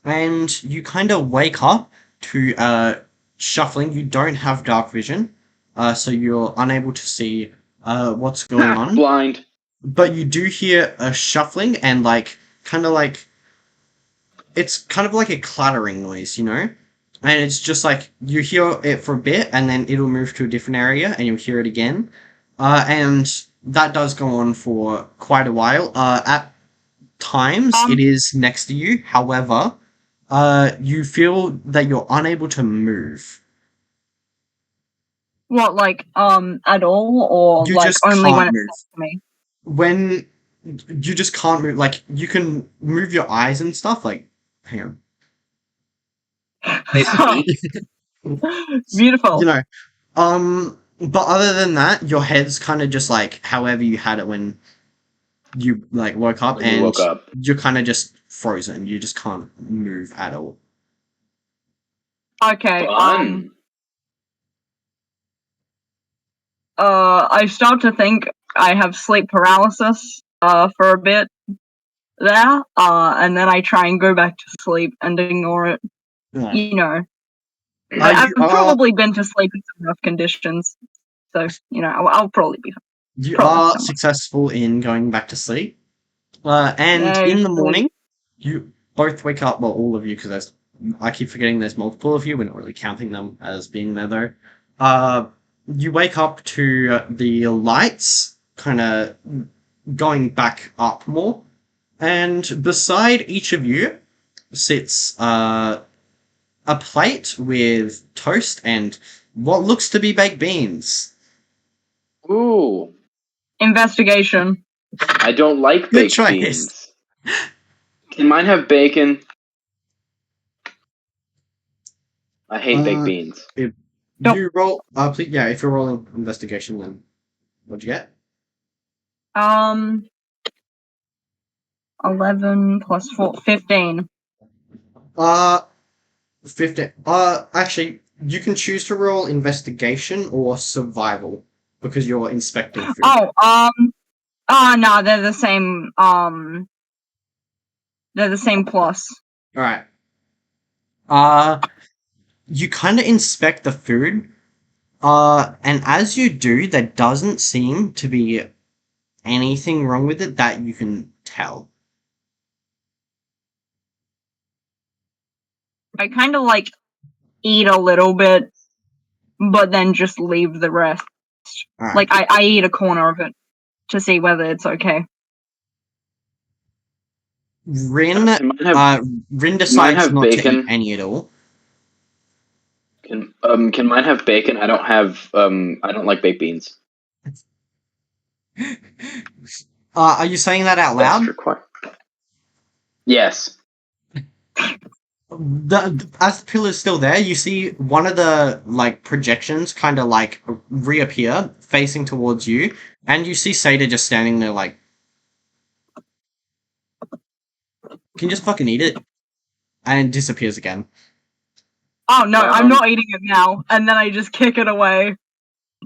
and you kind of wake up to shuffling. You don't have dark vision, so you're unable to see what's going on. Blind. But you do hear a shuffling and it's kind of like a clattering noise, you know? And it's just like, you hear it for a bit, and then it'll move to a different area, and you'll hear it again. And that does go on for quite a while. At times it is next to you. However, you feel that you're unable to move. What, like, at all, or You like just only when can't it's move. next to me? When you just can't move, like you can move your eyes and stuff. Like, hang on. Beautiful. You know, but other than that, your head's kind of just like however you had it when you like woke up, When you and woke up. you're kind of just frozen. You just can't move at all. Okay. Fun. I start to think I have sleep paralysis. For a bit there. And then I try and go back to sleep and ignore it. Yeah. You know. You I've are probably been to sleep in some rough conditions, so you know I'll probably be you probably are somewhat. successful in going back to sleep. And Yay, in the sleep. morning, you both wake up. Well, all of you, because I keep forgetting there's multiple of you. We're not really counting them as being there though. You wake up to the lights kind of going back up more, and beside each of you sits a plate with toast and what looks to be baked beans. Ooh. Investigation. I don't like Good baked choice. beans. Can mine have bacon? I hate baked beans. Nope. You roll, please, yeah, if you're rolling investigation, then what'd you get? 11 plus 4, 15. 15. Actually, you can choose to roll investigation or survival because you're inspecting food. No, they're the same. They're the same plus. All right. You kind of inspect the food, and as you do, there doesn't seem to be anything wrong with it that you can tell. I kind of like eat a little bit, but then just leave the rest. All right. Like I eat a corner of it to see whether it's okay. Rhin, Can Rhin decides have not to bacon? eat any at all. Can mine have bacon? I don't like baked beans. Are you saying that out That's loud? required. Yes. As the pillar's still there, you see one of the like projections kind of like reappear facing towards you, and you see Seda just standing there like, can you just fucking eat it? And it disappears again. Oh no, I'm not eating it now. And then I just kick it away.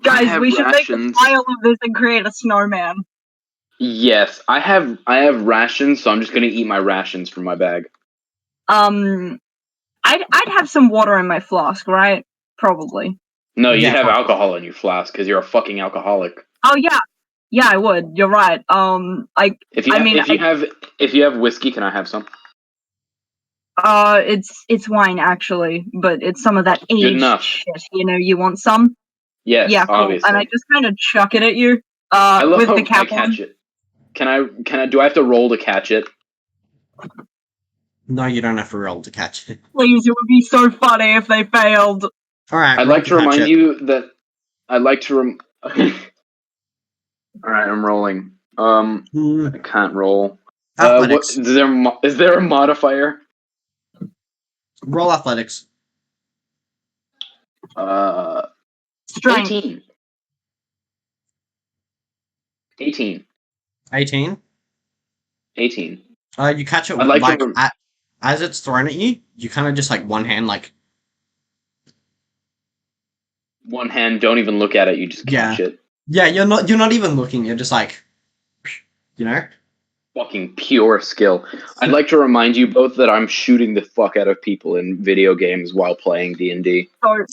Guys, we should make a pile of this and create a snowman. Yes, I have rations, so I'm just gonna eat my rations from my bag. I'd have some water in my flask, right? Probably. No, you'd have alcohol in your flask because you're a fucking alcoholic. Oh yeah, I would. You're right. If you have whiskey, can I have some? It's wine actually, but it's some of that aged shit. You know, you want some? Yes, yeah, cool. Obviously. And I just kind of chuck it at you. I love with how the cap I catch on. it. Can I? Do I have to roll to catch it? No, you don't have to roll to catch it. Please, it would be so funny if they failed. All right. I'd like to remind you that I'd like to. All right, I'm rolling. I can't roll. Athletics. Is there a modifier? Roll athletics. Strength. 18. 18? 18. You catch it as it's thrown at you, you kind of just like one hand like... One hand, don't even look at it, you just catch it. Yeah, you're not even looking, you're just like... You know? Fucking pure skill. I'd like to remind you both that I'm shooting the fuck out of people in video games while playing D&D. So,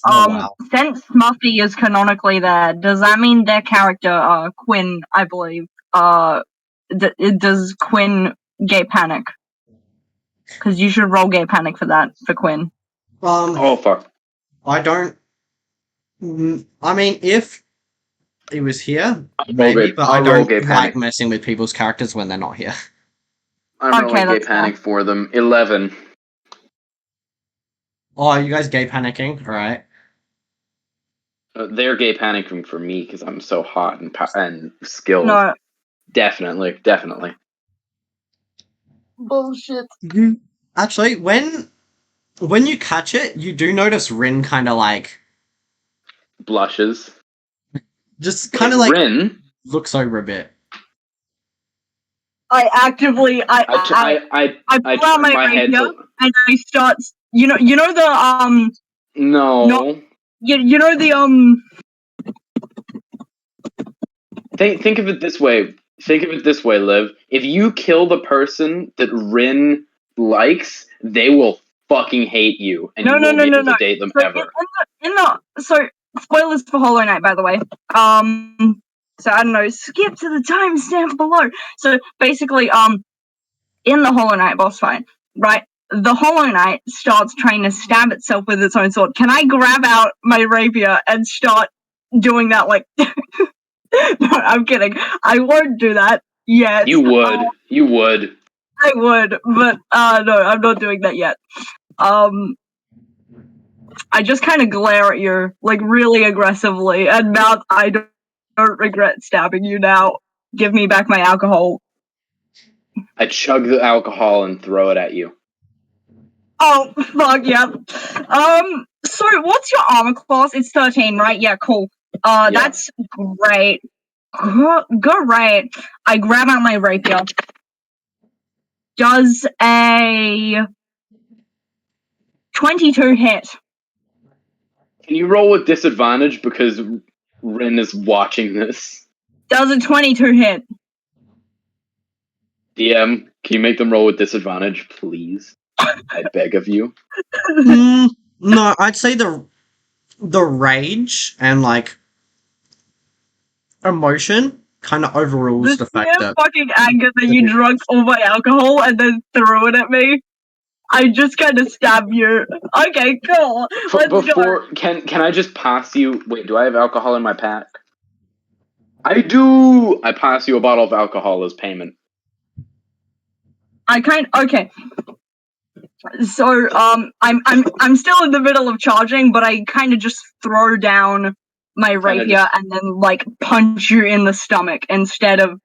since Smuffy is canonically there, does that mean their character, Quinn, I believe, does Quinn gay panic? Because you should roll gay panic for that, for Quinn. Oh, fuck. I don't... I mean, if it was here, maybe, but I don't like messing with people's characters when they're not here. I'm Okay, rolling gay that's panic for them. 11. Oh, you guys gay panicking? Alright. They're gay panicking for me because I'm so hot and skilled. No. Definitely. Bullshit. Actually, when you catch it, you do notice Rhin kind of like Blushes. just kind of like Rhin. looks over a bit. I actively I pull out turn my my head rapier to. and I start. You know the No. you know the Think of it this way. Liv. If you kill the person that Rhin likes, they will fucking hate you, and you won't be able to date them So ever. so spoilers for Hollow Knight, by the way. So I don't know. Skip to the timestamp below. So basically, in the Hollow Knight boss fight, right? The Hollow Knight starts trying to stab itself with its own sword. Can I grab out my rapier and start doing that? Like, no, I'm kidding. I won't do that yet. You would. I would, but no, I'm not doing that yet. I just kind of glare at you, like, really aggressively, and mouth, I don't regret stabbing you now. Give me back my alcohol. I chug the alcohol and throw it at you. Oh, fuck, yeah. So what's your armor class? It's 13, right? Yeah, cool. Yeah. That's great. Great. I grab out my rapier. Does a 22 hit? Can you roll with disadvantage because Rhin is watching this? Does a 22 hit? DM, can you make them roll with disadvantage, please? I beg of you. No, I'd say the rage and like emotion kind of overrules the fact that fucking anger that you drunk all my alcohol and then threw it at me. I just kind of stabbed you. Okay, cool. Let's go. Can I just pass you? Wait, do I have alcohol in my pack? I do. I pass you a bottle of alcohol as payment. Okay. So I'm still in the middle of charging, but I kind of just throw down my rapier and then like punch you in the stomach instead of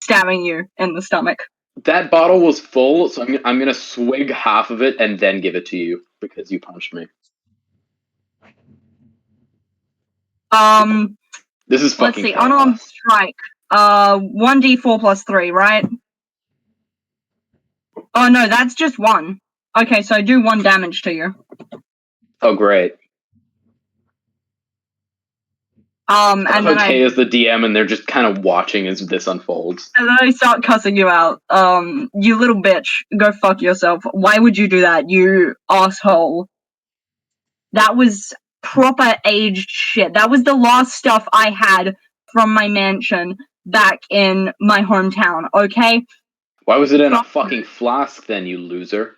stabbing you in the stomach. That bottle was full, so I'm gonna swig half of it and then give it to you because you punched me. This is fucking. Let's see. Unarmed strike. 1d4 plus 3, right? Oh no, that's just 1. Okay, so I do 1 damage to you. Oh great. And then as the DM, and they're just kind of watching as this unfolds. And then I start cussing you out. You little bitch, go fuck yourself. Why would you do that, you asshole? That was proper aged shit. That was the last stuff I had from my mansion back in my hometown, okay? Why was it in a fucking flask then, you loser?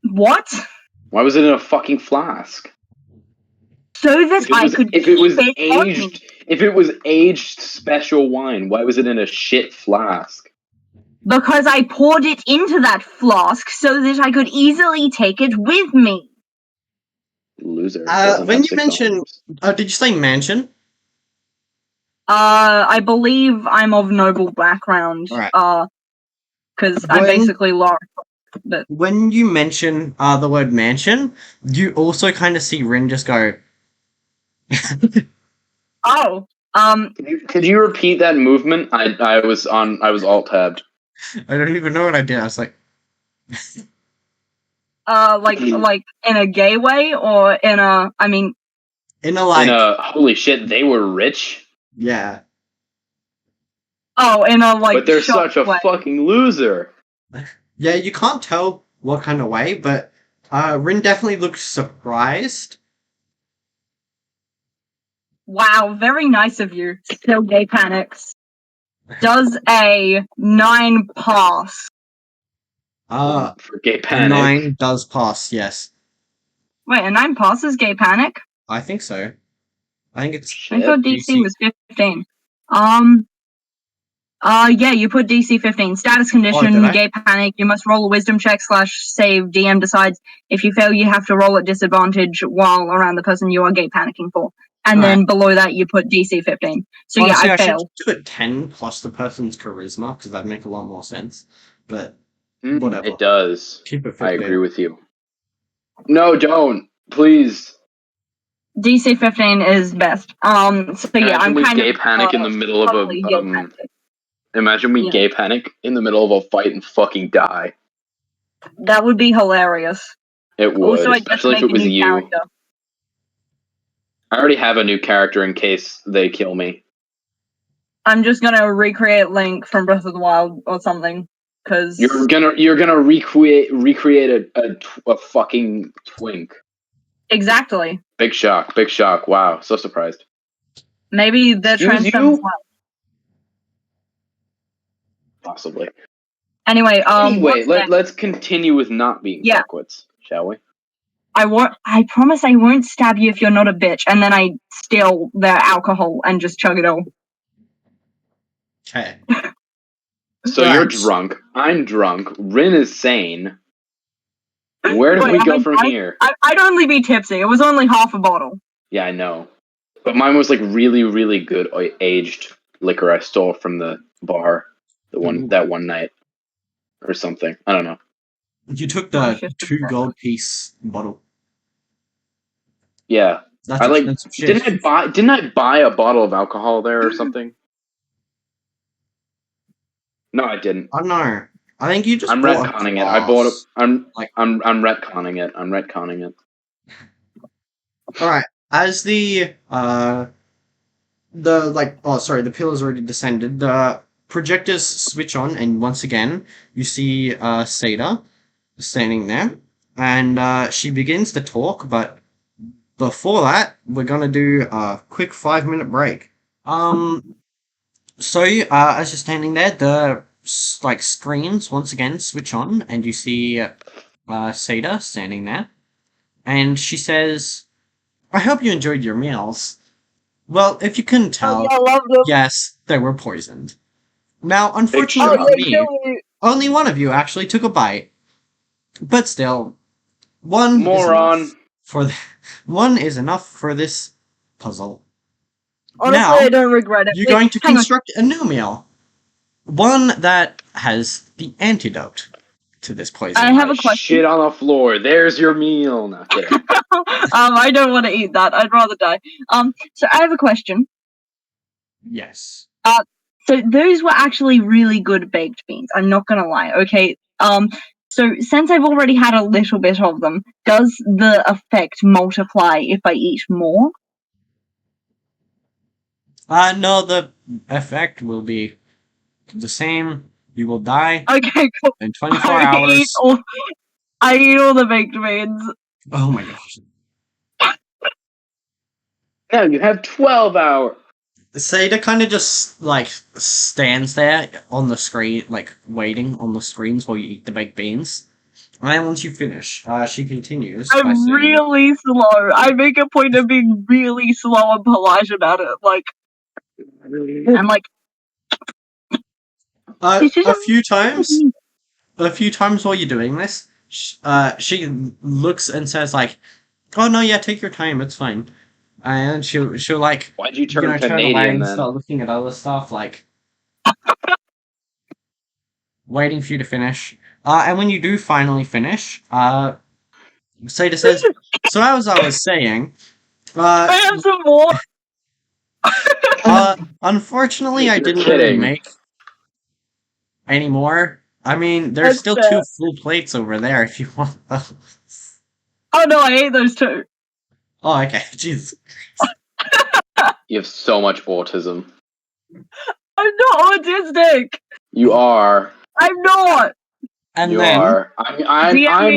What? Why was it in a fucking flask? So that I could keep If it was aged special wine, why was it in a shit flask? Because I poured it into that flask so that I could easily take it with me. Loser. When you mentioned, did you say mansion? I believe I'm of noble background. Right. Because I'm basically lost. But when you mention the word mansion, you also kind of see Rhin just go. Oh. Could you repeat that movement? I was alt tabbed. I don't even know what I did. I was like. Like in a gay way or in a, I mean. In a holy shit, they were rich. Yeah. Oh, in a like. But they're such a fucking loser. Yeah, you can't tell what kind of way, but Rhin definitely looks surprised. Wow, very nice of you. Still gay panics. Does a 9 pass? For gay panic. 9 does pass, yes. Wait, a 9 passes gay panic? I think so. I think it's. I thought DC was 15. Yeah, you put DC 15. Status condition, did I? gay panic. You must roll a wisdom check /save. DM decides. If you fail, you have to roll at disadvantage while around the person you are gay panicking for. And then below that, you put DC 15. So Honestly, yeah, I should fail. do it 10 plus the person's charisma, because that'd make a lot more sense. But whatever. It does. Keep it 15. I agree with you. No, don't. Please. DC 15 is best. So yeah, Imagine I'm we kind gay of panic in the middle of totally gay panic. Imagine we gay panic in the middle of a fight and fucking die. That would be hilarious. It would, Also, I just especially if make it was a new you. character. I already have a new character in case they kill me. I'm just gonna recreate Link from Breath of the Wild or something. Cause you're gonna recreate a fucking twink. Exactly. Big shock. Wow, so surprised. Maybe they're transcendent as well. Possibly. Anyway, let's continue with not being fuckwits, shall we? I promise I won't stab you if you're not a bitch, and then I steal their alcohol and just chug it all. Okay. So you're drunk. I'm drunk. Rhin is sane. Where do we go from here? I'd only be tipsy. It was only half a bottle. Yeah, I know. But mine was like really, really good aged liquor I stole from the bar that one night. Or something. I don't know. You took the 2 gold piece bottle. Yeah. That's expensive shit. Didn't I buy a bottle of alcohol there or something? No, I didn't. I don't know. I think you just I'm bought retconning a it. I bought it. I'm retconning it. I'm retconning it. Alright. As the pillars already descended, the projectors switch on, and once again, you see Seda standing there, and she begins to talk, but before that, we're gonna do a quick 5-minute break. So, as you're standing there, the screens once again switch on, and you see Seda standing there, and she says, "I hope you enjoyed your meals. Well, if you couldn't tell, I love them. yes, they were poisoned. Now, unfortunately, only one of you actually took a bite, but still, one is enough for this puzzle. Honestly, now, I don't regret it. You're going to construct a new meal. One that has the antidote to this poison. I have a question. Shit on the floor. There's your meal. No, I don't want to eat that. I'd rather die. So I have a question. Yes. So those were actually really good baked beans. I'm not gonna lie. Okay. So since I've already had a little bit of them, does the effect multiply if I eat more? No, the effect will be the same. You will die. Okay, cool. In 24 hours. I eat all the baked beans. Oh my gosh. Now you have 12 hours. Seda kind of just, stands there on the screen, waiting on the screens while you eat the baked beans. And once you finish, she continues. I'm really slow. I make a point of being really slow and polite about it. I'm like... a few times while you're doing this, she looks and says, "Oh, no, yeah, take your time, it's fine." And she'll why'd you turn Canadian away and then? start looking at other stuff, waiting for you to finish. And when you do finally finish, Seda says, "So as I was saying, I have some more." Unfortunately, I didn't really make any more. I mean, there's still 2 full plates over there if you want those. Oh no, I ate those 2. Oh, okay. Jesus. You have so much autism. I'm not autistic. You are. I'm not. And you then are. I'm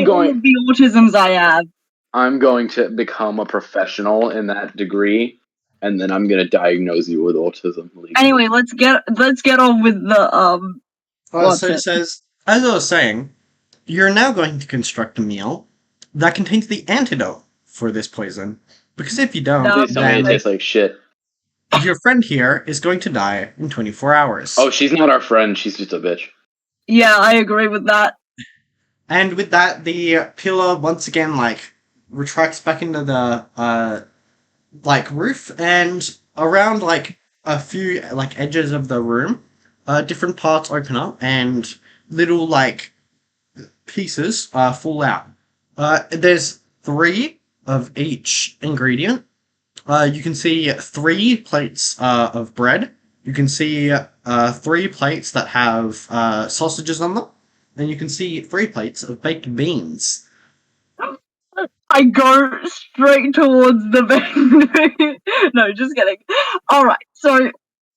going. All of the autisms I have. I'm going to become a professional in that degree, and then I'm going to diagnose you with autism. Anyway, let's get on with the So it says, as I was saying, you're now going to construct a meal that contains the antidote for this poison. Because if you don't, please tell me it tastes like shit. your friend here is going to die in 24 hours. Oh, she's not our friend. She's just a bitch. Yeah, I agree with that. And with that, the pillar once again retracts back into the roof, and around a few edges of the room, different parts open up and little pieces fall out. There's 3 of each ingredient. You can see 3 plates of bread. You can see 3 plates that have sausages on them. And you can see 3 plates of baked beans. I go straight towards the bed. No, just kidding. Alright, so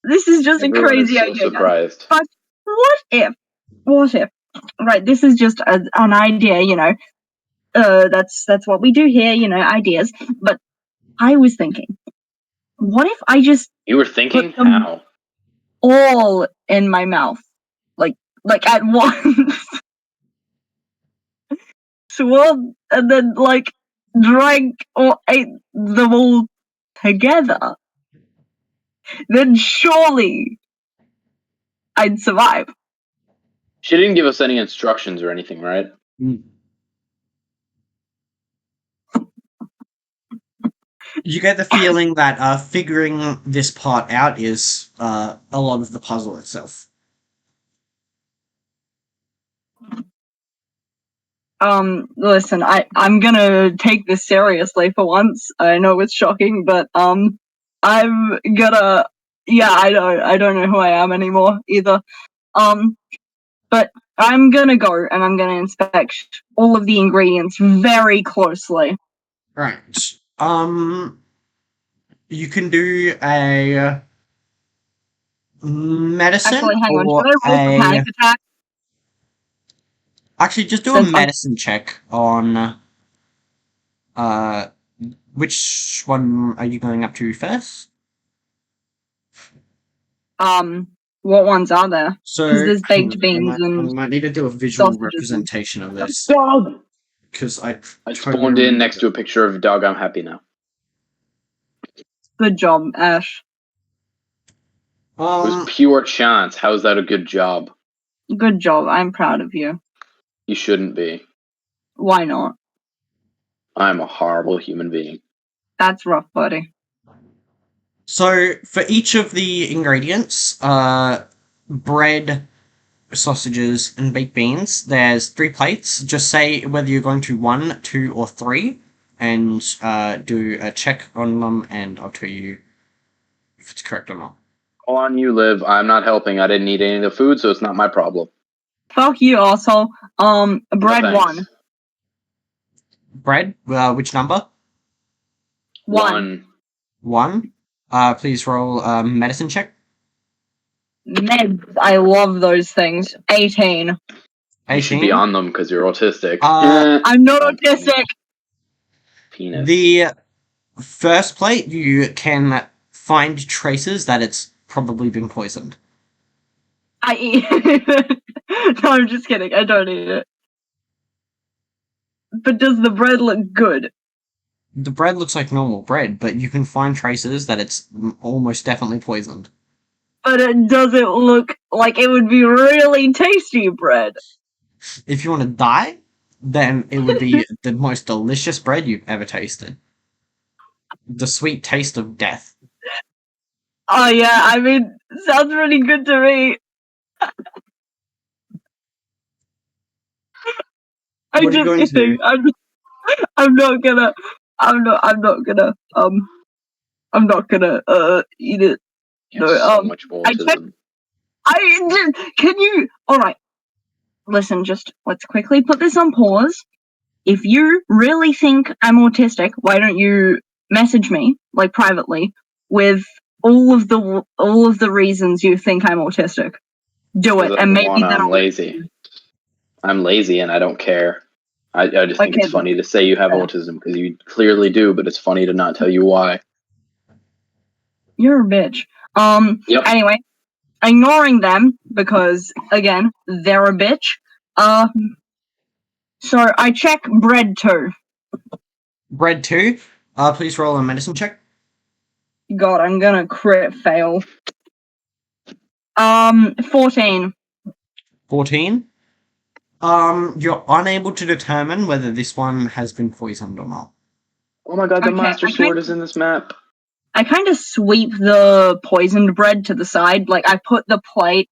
this is just Everyone a crazy is so idea. surprised. But what if, right, this is just an idea, that's what we do here, ideas. But I was thinking, what if I just You were thinking? put them How? all in my mouth? Like at once. Swallowed and then drank or ate them all together. Then surely I'd survive. She didn't give us any instructions or anything, right? You get the feeling that figuring this part out is a lot of the puzzle itself. Listen, I'm gonna take this seriously for once. I know it's shocking, but I'm gonna I don't know who I am anymore either. But I'm gonna go and I'm gonna inspect all of the ingredients very closely. Right. You can do a medicine Actually, hang on. or Should I roll for panic attack? Actually, just do Since a medicine check on which one are you going up to first? What ones are there? So Because there's baked beans I and might need to do a visual sausages. representation of this Dog! because I spawned in next to a picture of a dog. I'm happy now. Good job, Ash. It was pure chance. How's that a good job? Good job. I'm proud of you. You shouldn't be. Why not? I'm a horrible human being. That's rough, buddy. So for each of the ingredients, bread, sausages, and baked beans, there's 3 plates. Just say whether you're going to 1, 2, or 3, and do a check on them, and I'll tell you if it's correct or not. All on you, Liv. I'm not helping. I didn't eat any of the food, so it's not my problem. Fuck you, asshole. Bread No, 1. Bread, which number? 1. 1. Please roll a medicine check. Meds. I love those things. 18. You should be on them because you're autistic. I'm not autistic. Penis. The first plate, you can find traces that it's probably been poisoned. I eat it. No, I'm just kidding. I don't eat it. But does the bread look good? The bread looks like normal bread, but you can find traces that it's almost definitely poisoned. But it doesn't look like it would be really tasty bread. If you want to die, then it would be the most delicious bread you've ever tasted. The sweet taste of death. Oh yeah, I mean, sounds really good to me. I'm just kidding. I'm not gonna eat it. No, so much autism. Can you? All right. Listen, just let's quickly put this on pause. If you really think I'm autistic, why don't you message me privately with all of the reasons you think I'm autistic? Do it, and maybe then I'm lazy. I'm lazy and I don't care. I just think it's funny to say you have autism because you clearly do, but it's funny to not tell you why. You're a bitch. Yep. Anyway, ignoring them because again, they're a bitch. So I check bread 2. Bread 2. Please roll a medicine check. God, I'm gonna crit fail. 14. 14. You're unable to determine whether this one has been poisoned or not. Oh my god, the Okay, Master I Sword kinda- is in this map. I kind of sweep the poisoned bread to the side. Like, I put the plate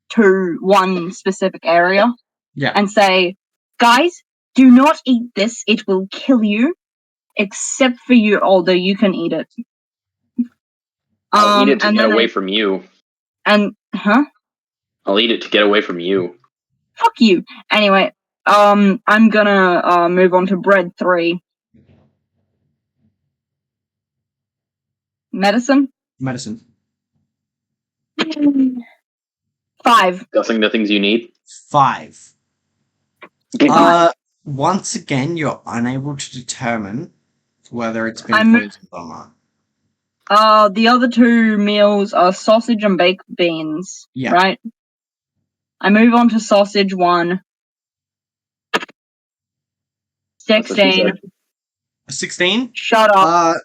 to one specific area Yeah. and say, guys, do not eat this. It will kill you. Except for you, although you can eat it. I'll eat it to and get then away from you. Huh? I'll eat it to get away from you. Fuck you. Anyway, I'm gonna move on to bread 3. Medicine? Medicine. 5. Guessing the things you need. 5. Once again, you're unable to determine whether it's been poisoned or not. The other 2 meals are sausage and baked beans. Yeah. Right? I move on to sausage 1. 16. 16? Shut up.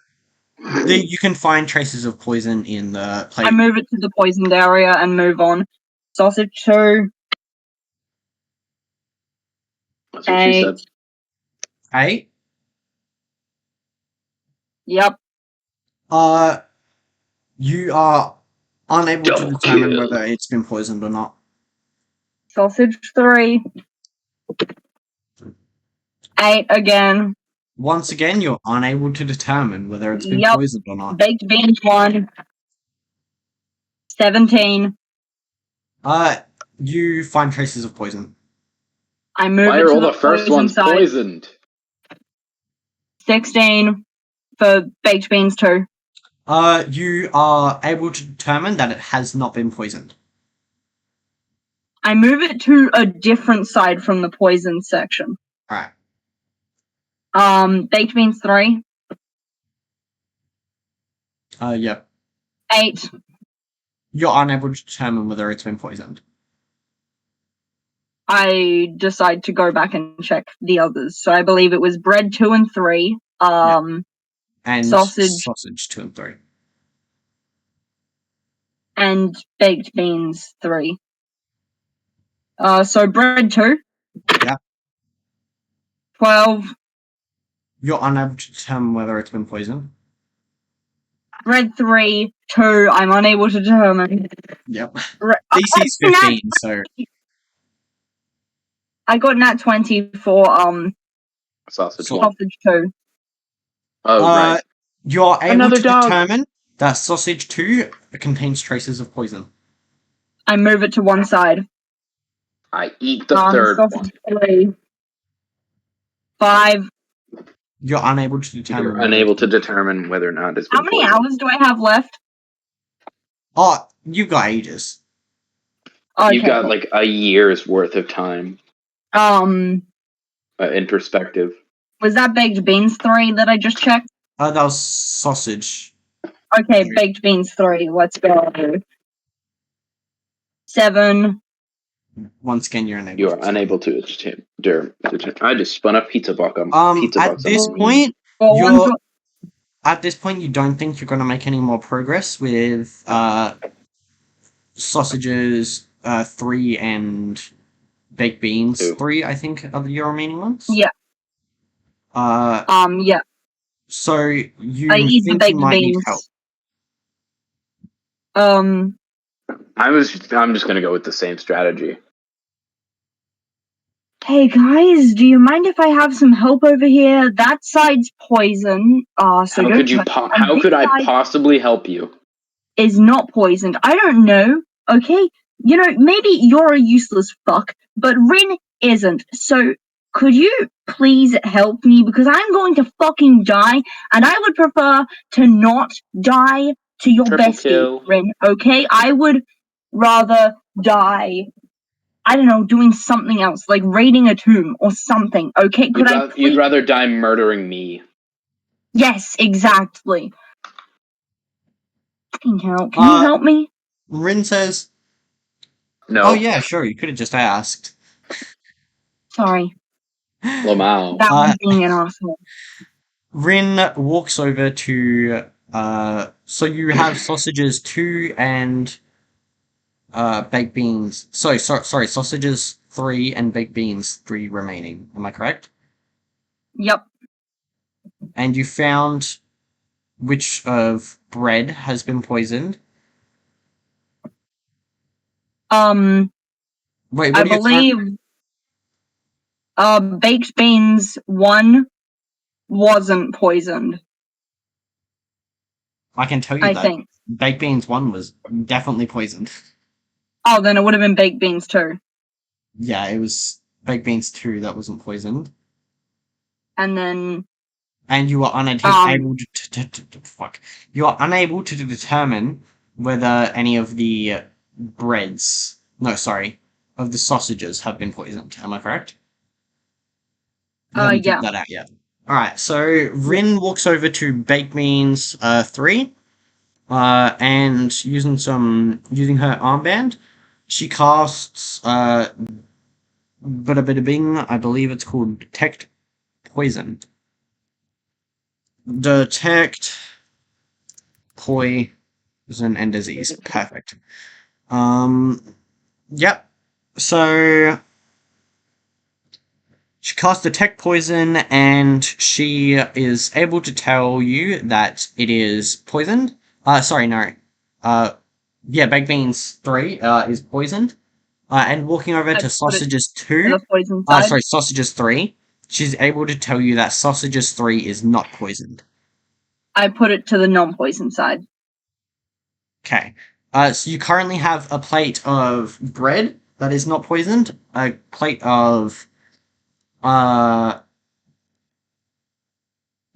You can find traces of poison in the plate. I move it to the poisoned area and move on. Sausage 2. That's what she said. 8? Yep. You are unable to Double determine kill. whether it's been poisoned or not. Sausage 3. 8 again. Once again, you're unable to determine whether it's been Yep. poisoned or not. Baked beans 1. 17. You find traces of poison. I move Why it are to all the the first poison ones side. poisoned? 16 for baked beans 2. You are able to determine that it has not been poisoned. I move it to a different side from the poison section. Alright. Baked beans 3. Yeah. 8. You're unable to determine whether it's been poisoned. I decide to go back and check the others. So I believe it was bread 2 and 3. And sausage 2 and 3. And baked beans 3. So bread 2. Yeah. 12. You're unable to determine whether it's been poisoned. Bread 3. 2. I'm unable to determine. Yep. DC's 15, so... I got nat 20 for Sausage sausage 2. Oh, right. You're able Another to dog. determine that sausage 2 contains traces of poison. I move it to one side. I eat the third one. Sausage 3. 5. You're unable to determine. You're unable to determine whether or not it's been How many poisoned. hours do I have left? Oh, you've got ages. Okay, You've got cool. like a year's worth of time in perspective. Was that baked beans 3 that I just checked? That was sausage. Okay, baked beans 3. Let's go. 7. Once again, you're unable. You are unable to determine. I just spun a pizza box. At this point, at this point, you don't think you're going to make any more progress with sausages 3 and baked beans 2. 3. I think are your remaining ones. Yeah. Yeah. So you I eat the think baked you might need beans. help? I'm just gonna go with the same strategy. Hey guys, do you mind if I have some help over here? That side's poison. How could I possibly help you? Is not poisoned. I don't know. Okay, you know, maybe you're a useless fuck, but Rhin isn't. So could you please help me, because I'm going to fucking die, and I would prefer to not die to your bestie, Rhin. Okay, I would rather die, I don't know, doing something else, like raiding a tomb or something, okay? You'd rather die murdering me. Yes, exactly. Fucking hell, can you help me? Rhin says, no. Oh yeah, sure, you could have just asked. Sorry. Lamau. That was being an asshole. Rhin walks over to So you have sausages 2 and baked beans. Sorry, sausages 3 and baked beans 3 remaining. Am I correct? Yep. And you found which of bread has been poisoned. Wait, what I are your believe baked beans 1 wasn't poisoned. I can tell you I that think. baked beans 1 was definitely poisoned. Oh, then it would have been baked beans 2. Yeah, it was baked beans 2 that wasn't poisoned. And then And you are unable fuck. You are unable to determine whether any of the breads, no, sorry, of the sausages have been poisoned. Am I correct? You haven't yeah. figured that out yet. All right, so Rhin walks over to baked beans 3, and using her armband, she casts bada bada bing. I believe it's called detect poison. Detect poison and disease. Perfect. Yep. So she casts detect poison, and she is able to tell you that it is poisoned. Sorry, no. Yeah, baked beans 3 is poisoned. And walking over I to put it sausages to 2, the poison side. sorry, sausages 3, she's able to tell you that sausages 3 is not poisoned. I put it to the non-poison side. Okay. So you currently have a plate of bread that is not poisoned, a plate of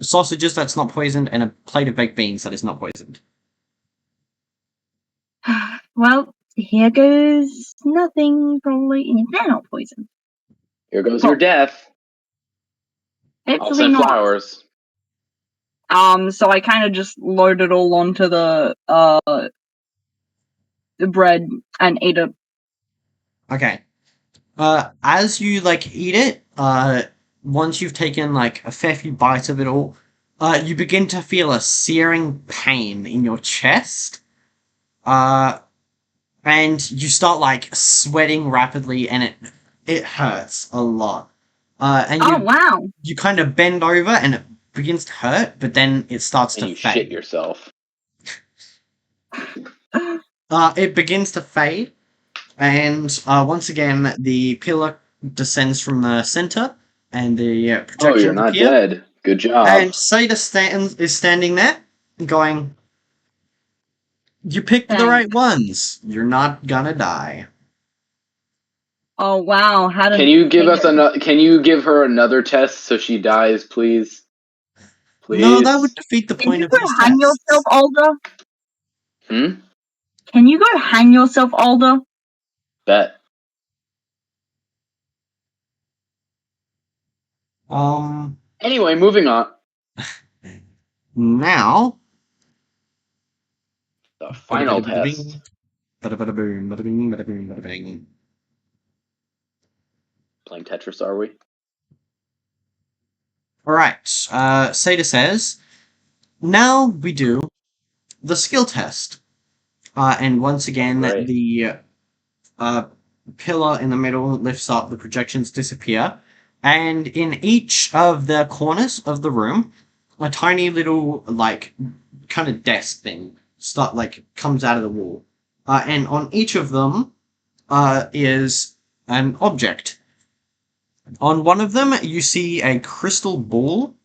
sausages that's not poisoned, and a plate of baked beans that is not poisoned. Well, here goes nothing. Probably they're not poisoned. Here goes your death. I'll Hopefully send not. flowers. So I kind of just load it all onto the bread and ate it. Okay. As you eat it, once you've taken a fair few bites of it all, you begin to feel a searing pain in your chest. And you start sweating rapidly, and it hurts a lot. And Oh wow! you kind of bend over, and it begins to hurt, but then it starts And to you fade. shit yourself. It begins to fade, and once again the pillar descends from the center, and the projections Oh, you're not appear. dead. Good job. And Seda is standing there, going, "You picked the right ones. You're not gonna die." Oh wow! How did Can you give us another? Can you give her another test so she dies, please? Please. No, that would defeat the Can point you of go these hang tests. yourself, Alder? Hmm. Can you go hang yourself, Alder? Bet. Anyway, moving on. Now, The final test. bada-bada-boom, bada-bing, bada-boom, bada-bing. Playing Tetris, are we? Alright, Seda says, now we do the skill test. And once again, Great. the pillar in the middle lifts up, the projections disappear, and in each of the corners of the room, a tiny little, kind of desk thing comes out of the wall. And on each of them is an object. On one of them, you see a crystal ball.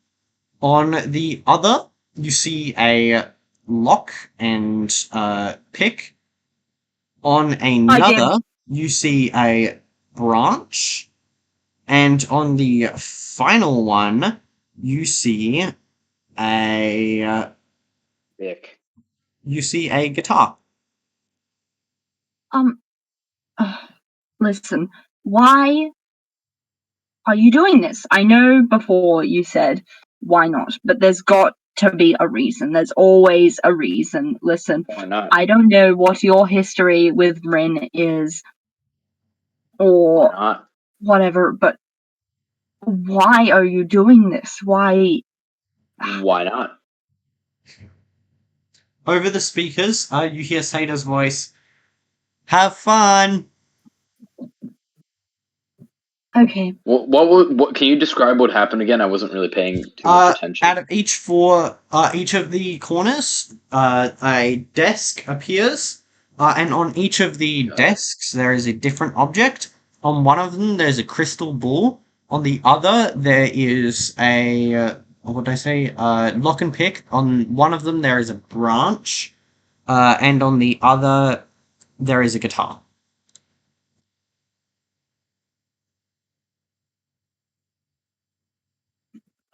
On the other, you see a lock and pick. On another, you see a branch. And on the final one, you see a Dick. Guitar. Listen, why are you doing this? I know before you said why not, but there's got to be a reason. There's always a reason. Listen, Why not? I don't know what your history with Rhin is or Why not? whatever, but why are you doing this? Why? Why not? over the speakers, you hear Seda's voice. Have fun. Okay. What can you describe what happened again? I wasn't really paying too much attention. Out of each of the corners, a desk appears, and on each of the desks there is a different object. On one of them, there's a crystal ball. On the other, there is a what did I say? Lock and pick. On one of them, there is a branch, and on the other, there is a guitar.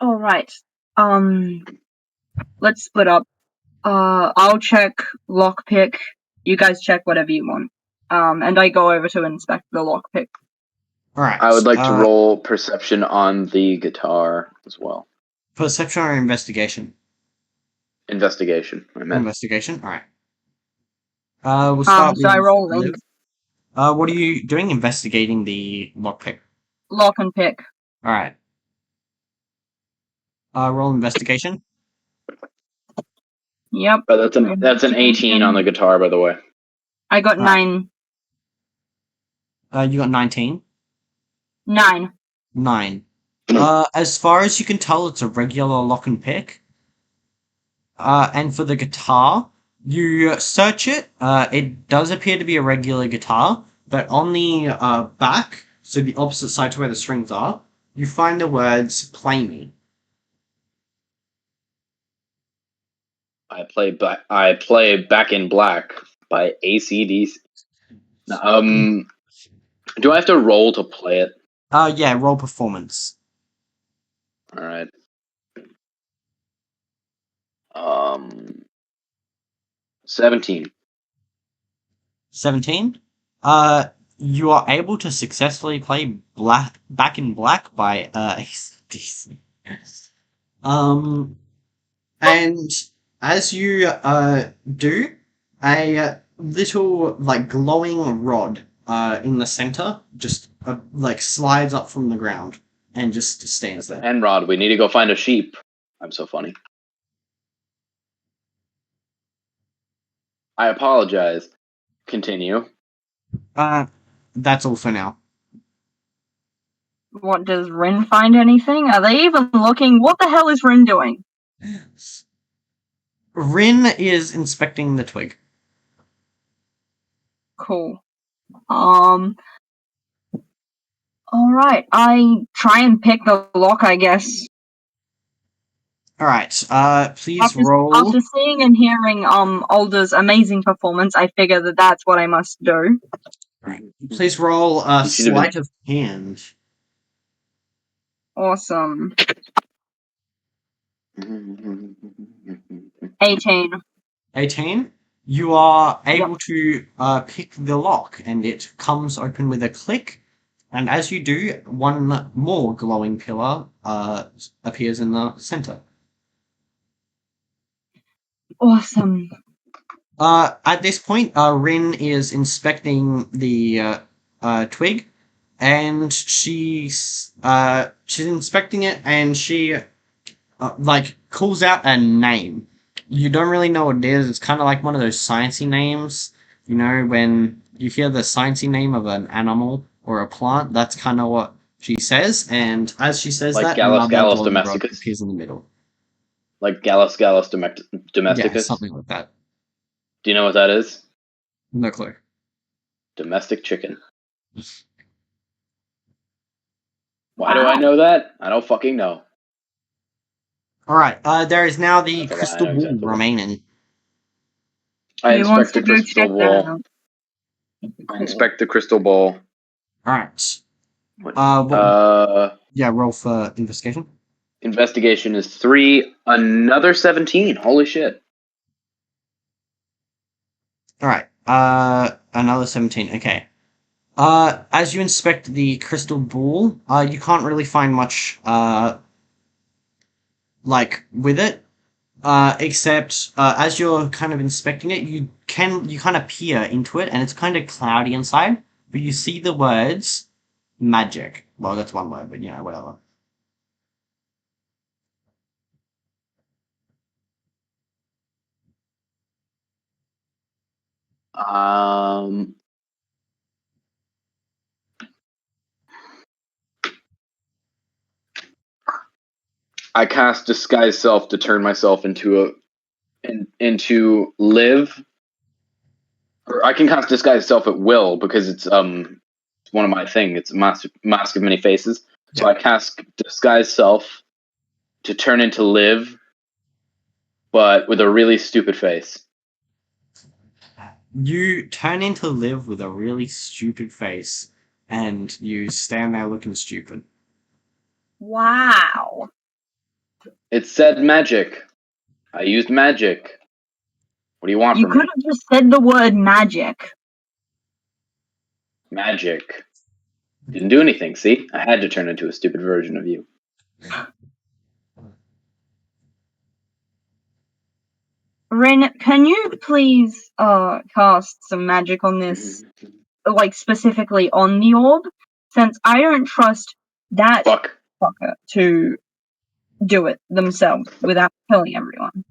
All right. Let's split up. I'll check lockpick. You guys check whatever you want. And I go over to inspect the lockpick. All right. I would like to roll perception on the guitar as well. Perception or investigation? Investigation. I meant. Investigation. All right. We'll start with. So I roll link. What are you doing? Investigating the lockpick. Lock and pick. All right. Roll investigation. Yep. That's an 18 on the guitar, by the way. I got 9. You got 19. 9. 9. As far as you can tell, it's a regular lock and pick. And for the guitar, you search it. It does appear to be a regular guitar, but on the back, so the opposite side to where the strings are, you find the words "Play Me." I play Back in Black by AC/DC. Do I have to roll to play it? Yeah, roll performance. All right. 17. 17. You are able to successfully play Back in Black by AC/DC. And as you do, a little like glowing rod in the center just like slides up from the ground and just stands there. And Rod, we need to go find a sheep. I'm so funny. I apologize. Continue. That's all for now. What, does Rhin find anything? Are they even looking? What the hell is Rhin doing? Rhin is inspecting the twig. Cool. Alright, I try and pick the lock, I guess. Alright, please roll. After seeing and hearing Alder's amazing performance, I figure that that's what I must do. Right. Please roll sleight of hand. Awesome. 18. 18. You are able to pick the lock, and it comes open with a click. And as you do, one more glowing pillar appears in the center. Awesome. At this point, Rhin is inspecting the twig, and she's inspecting it, and she calls out a name. You don't really know what it is. It's kind of like one of those sciencey names. You know, when you hear the sciencey name of an animal or a plant, that's kind of what she says. And as she says like that, Gallus another domesticus appears in the middle. Like Gallus domesticus? Yeah, something like that. Do you know what that is? No clue. Domestic chicken. Why do I know that? I don't fucking know. Alright, there is now the crystal ball remaining. I inspect the crystal ball. I inspect the crystal ball. Alright. Yeah, roll for investigation. Investigation is 3, another 17. Holy shit. Alright, another 17, okay. As you inspect the crystal ball, you can't really find much, with it, except, as you're kind of inspecting it, you kind of peer into it, and it's kind of cloudy inside, but you see the words, magic. Well, that's one word, but, whatever. I cast Disguise Self to turn myself into Live. Or I can cast Disguise Self at will because it's one of my thing. It's a mask of many faces. So I cast Disguise Self to turn into Live, but with a really stupid face. You turn into Liv with a really stupid face, and you stand there looking stupid. Wow. It said magic. I used magic. What do you want You from could me? have just said the word magic. Magic. Didn't do anything, see? I had to turn into a stupid version of you. Rhin, can you please cast some magic on this, like specifically on the orb? Since I don't trust that fucker to do it themselves without killing everyone.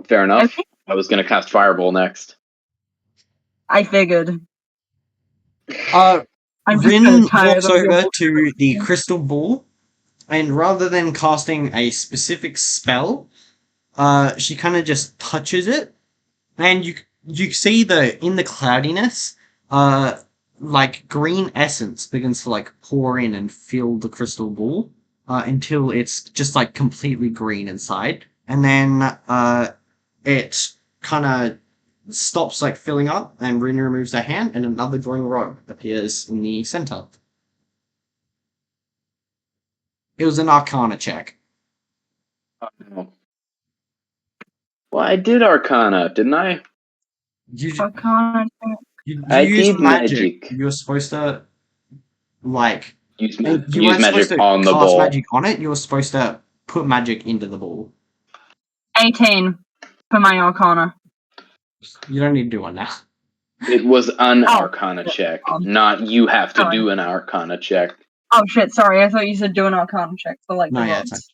Fair enough. Okay. I was gonna cast Fireball next. I figured. I'm just Rhin tired walks of your over bullshit. to the crystal ball, and rather than casting a specific spell, she kind of just touches it, and you see in the cloudiness, like green essence begins to like pour in and fill the crystal ball, until it's just like completely green inside, and then it kind of stops like filling up, and Rina removes her hand, and another glowing rod appears in the center. It was an Arcana check. Oh. Well, I did Arcana, didn't I? You Arcana. you I used did magic. magic. You were supposed to like Use you weren't magic supposed to on the cast ball. magic on it. You were supposed to put magic into the ball. 18 for my Arcana. You don't need to do one now. It was an Oh, Arcana check, not you have to do an Arcana check. Oh shit! Sorry, I thought you said do an Arcana check for like No, the yeah, rods. it's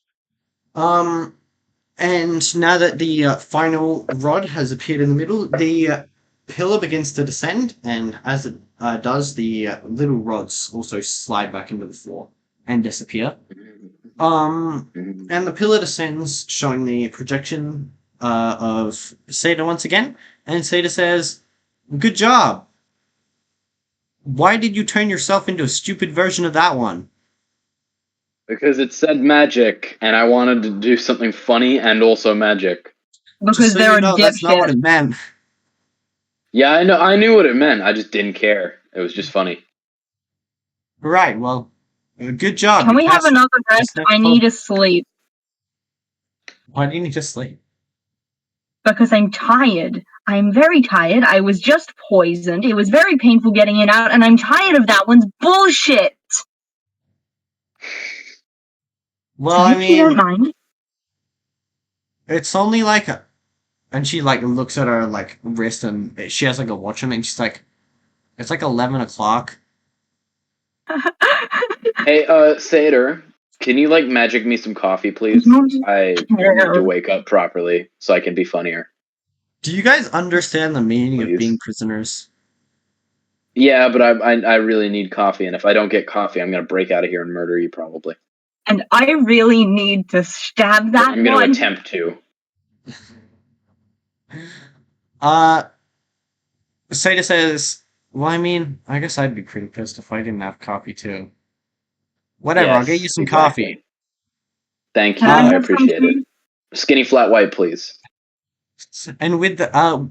fine. And now that the final rod has appeared in the middle, the pillar begins to descend, and as it does, the little rods also slide back into the floor and disappear. And the pillar descends, showing the projection of Seda once again, and Seda says, "Good job! Why did you turn yourself into a stupid version of that one?" Because it said magic, and I wanted to do something funny and also magic. Because Just so they're you know, a that's not what dipshit. it meant. Yeah, I know. I knew what it meant. I just didn't care. It was just funny. Right, well, good job. Can You we have passed another your rest? step I 12. need to sleep Why do you need to sleep? because I'm tired. I'm very tired. I was just poisoned. It was very painful getting it out, and I'm tired of that one's bullshit. Well, So I if you don't mean, mind, it's only like and she like looks at her like wrist, and she has like a watch on it, and she's like, it's like 11 o'clock. Hey, Seder, can you like magic me some coffee, please? I need to wake up properly so I can be funnier. Do you guys understand the meaning of Please. being prisoners? Yeah, but I really need coffee, and if I don't get coffee, I'm gonna break out of here and murder you probably. and I really need to stab that I'm gonna one. attempt to. Seda says, well, I mean, I guess I'd be pretty pissed if I didn't have coffee too. Whatever, I'll get you some coffee. Thank you, Can I I have some appreciate tea? it. Skinny flat white, please. And with the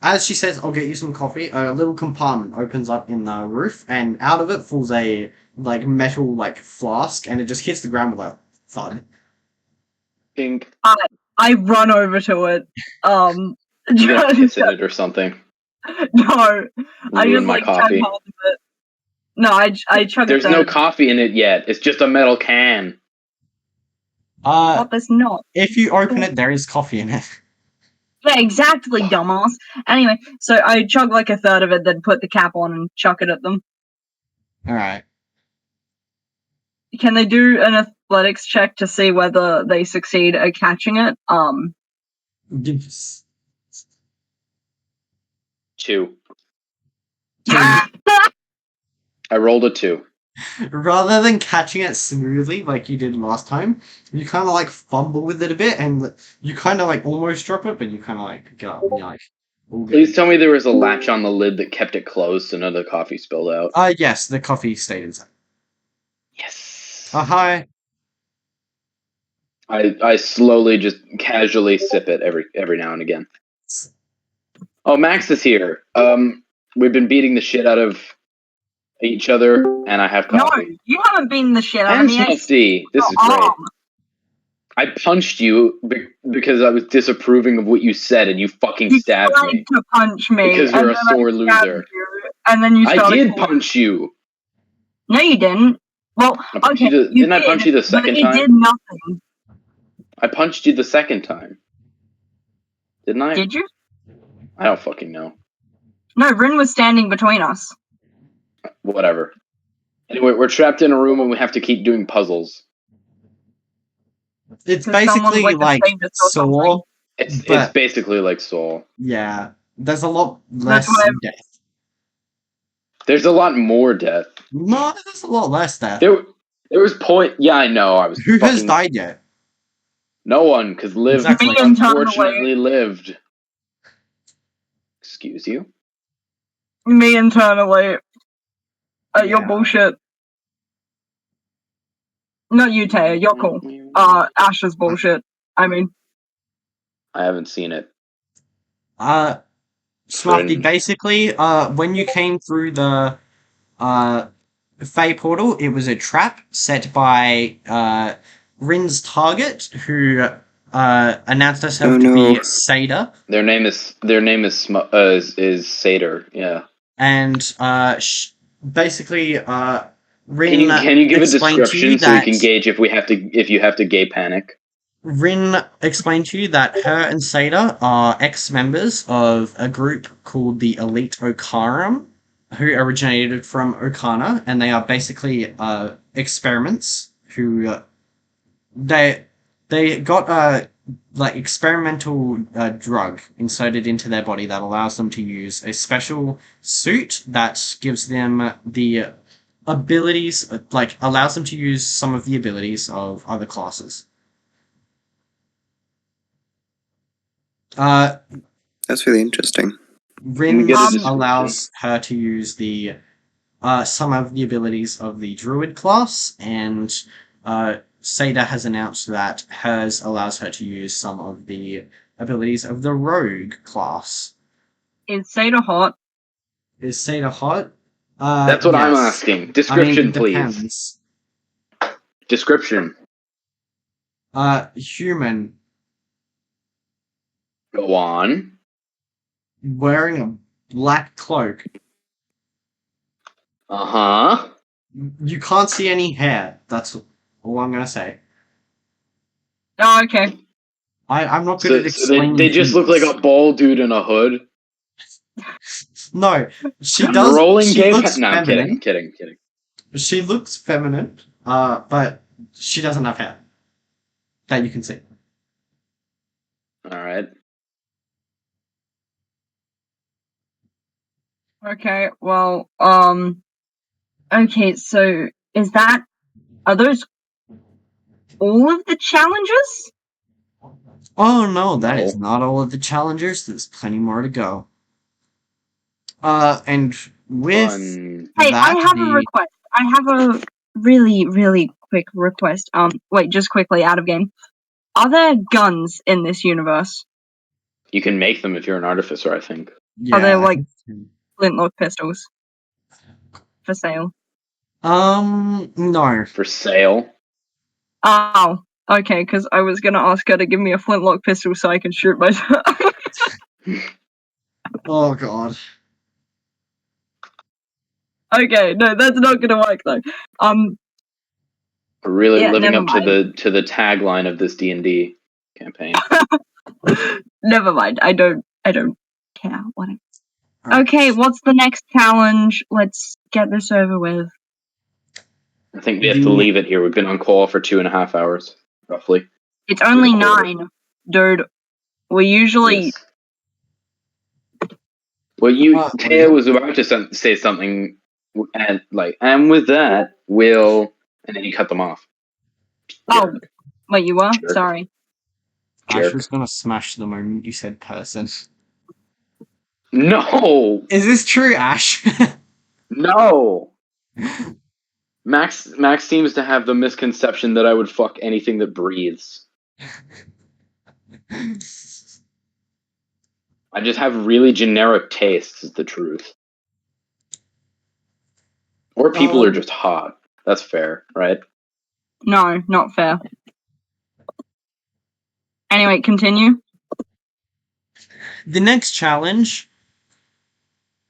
as she says, I'll get you some coffee, a little compartment opens up in the roof, and out of it falls a like metal like flask, and it just hits the ground with a thud. Pink. I run over to it. You gonna piss in it or something? No, I Ruin just my like chug coffee. hold of it. No, I chug it. There's no coffee in it yet. It's just a metal can. What? There's not. If you open it, there is coffee in it. Yeah, exactly, dumbass. Anyway, so I chug like a third of it, then put the cap on and chuck it at them. Alright. Can they do an athletics check to see whether they succeed at catching it? 2. I rolled a 2. Rather than catching it smoothly like you did last time, you kind of like fumble with it a bit, and you kind of like almost drop it, but you kind of like get up and you're like, all good. Please tell me there was a latch on the lid that kept it closed so none of the coffee spilled out. Yes, the coffee stayed inside. Yes. Hi. I slowly, just casually sip it every now and again. Oh, Max is here. We've been beating the shit out of each other, and I have No, coffee. you haven't beaten the shit out of And me. Softy, this is great. I punched you because I was disapproving of what you said, and you fucking stabbed tried me to punch me because you're a sore loser. And then you I started did punch you. No, you didn't. Well, okay, Didn't I punch you the second but time? You did nothing. I punched you the second time. Didn't I? Did you? I don't fucking know. No, Rhin was standing between us. Whatever. Anyway, we're trapped in a room and we have to keep doing puzzles. It's basically like Saw. It's basically like Saw. Yeah, there's a lot less death. There's a lot more death. No, there's a lot less death. There was point. Yeah, I know. Who has died yet? No one, because Liv unfortunately lived. Excuse you? Me internally. You're bullshit. Not you, Taya. You're cool. Ash is bullshit. I mean, I haven't seen it. Smarty, basically, when you came through the Fey Portal, it was a trap set by Rhin's target, who announced herself to be Seda. Their name is Seda. Yeah. And basically, Rhin. Can you give a description so we can gauge if you have to gay panic? Rhin explained to you that her and Seda are ex-members of a group called the Elite Okaram, who originated from Okana, and they are basically experiments who they got a experimental drug inserted into their body that allows them to use a special suit that gives them the abilities, allows them to use some of the abilities of other classes. That's really interesting. Rhin allows her to use the some of the abilities of the druid class, and Seda has announced that hers allows her to use some of the abilities of the rogue class. Is Seda hot? Is Seda hot? That's what I'm asking. Description, please. Depends. Description. Human. Go on. Wearing a black cloak. Uh-huh. You can't see any hair. That's all I'm gonna say. Oh, okay. I'm not good at explaining. They just look like a bald dude in a hood. No, she does. Rolling gay. No, I'm kidding. She looks feminine, but she doesn't have hair that you can see. All right. Okay. Well. Okay. So are those all of the challenges? Oh no, that is not all of the challengers. There's plenty more to go. And with I have a request. I have a really, really quick request. Wait, just quickly, out of game. Are there guns in this universe? You can make them if you're an artificer, I think. Yeah. Are there flintlock pistols for sale? No. For sale? Oh, okay, because I was going to ask her to give me a flintlock pistol so I can shoot myself. Oh, God. Okay, no, that's not going to work, though. We're really living up to the tagline of this D&D campaign. Never mind, I don't care. Whatever. Okay, what's the next challenge? Let's get this over with. I think we have to leave it here. We've been on call for 2.5 hours, roughly. It's only 9, dude. We usually... Well, Taya yeah. was about to say something, and with that, and then you cut them off. Oh, wait, you were? Jerk. Sorry. Ash Jerk. was gonna smash the moment you said person. No, Is this true, Ash? no. Max seems to have the misconception that I would fuck anything that breathes. I just have really generic tastes, is the truth. Or people are just hot. That's fair, right? No, not fair. Anyway, continue. The next challenge,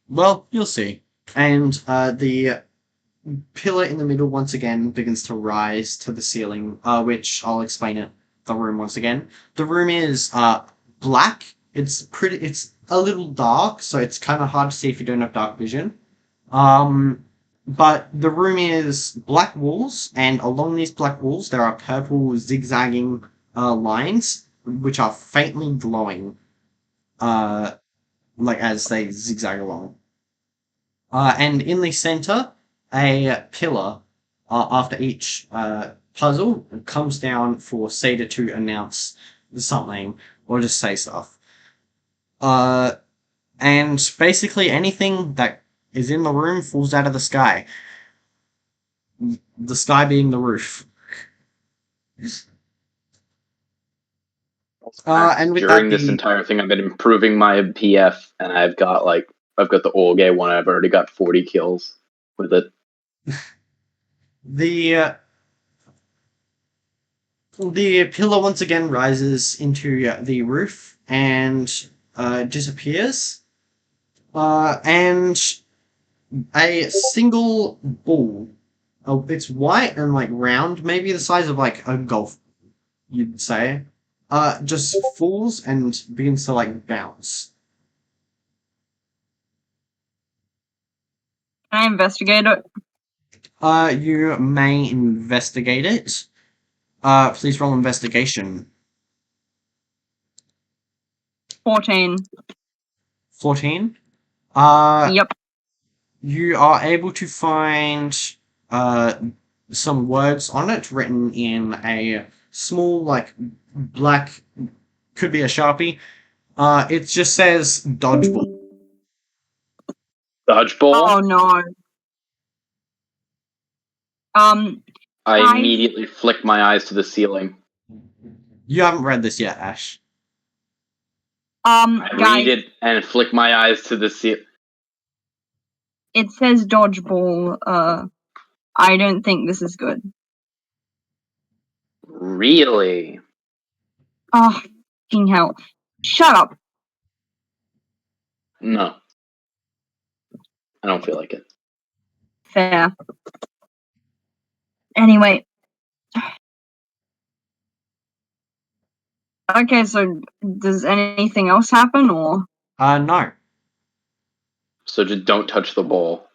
well, you'll see. And the pillar in the middle once again begins to rise to the ceiling, which I'll explain it. The room once again. The room is black. It's a little dark, so it's kind of hard to see if you don't have dark vision. But the room is black walls, and along these black walls there are purple zigzagging lines, which are faintly glowing, like as they zigzag along. And in the center, a pillar after each puzzle comes down for Seda to announce something or just say stuff. And basically anything that is in the room falls out of the sky. The sky being the roof. And with During that, this entire thing, I've been improving my PF, and I've got the Olga one. I've already got 40 kills with it. The pillar once again rises into the roof and disappears. And a single ball. Oh, it's white and like round, maybe the size of like a golf, you'd say. Just falls and begins to like bounce. Can I investigate it? You may investigate it. Please roll investigation. 14. 14. Yep. You are able to find some words on it written in a small, like, black, could be a Sharpie. It just says dodgeball. Dodgeball? Oh no. I immediately flick my eyes to the ceiling. You haven't read this yet, Ash. I guys, read it and flick my eyes to the ceiling. it says dodgeball. I don't think this is good. Really? Oh, fucking hell. Shut up. No. I don't feel like it. Fair. Anyway. Okay, so does anything else happen, or? No. So just don't touch the ball.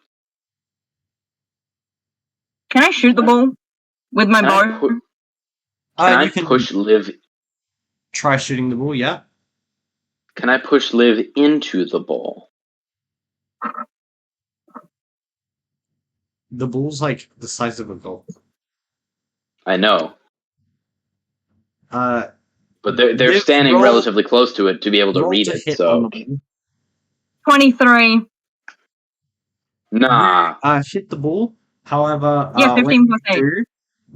Can I shoot the ball with my bow? Can I push Liv? Try shooting the ball, yeah. Can I push Liv into the ball? The ball's like the size of a golf. I know. But they're standing relatively close to it to be able to read it. So 23. Nah. You, hit the ball. However, yeah, 15 when plus 8. you do,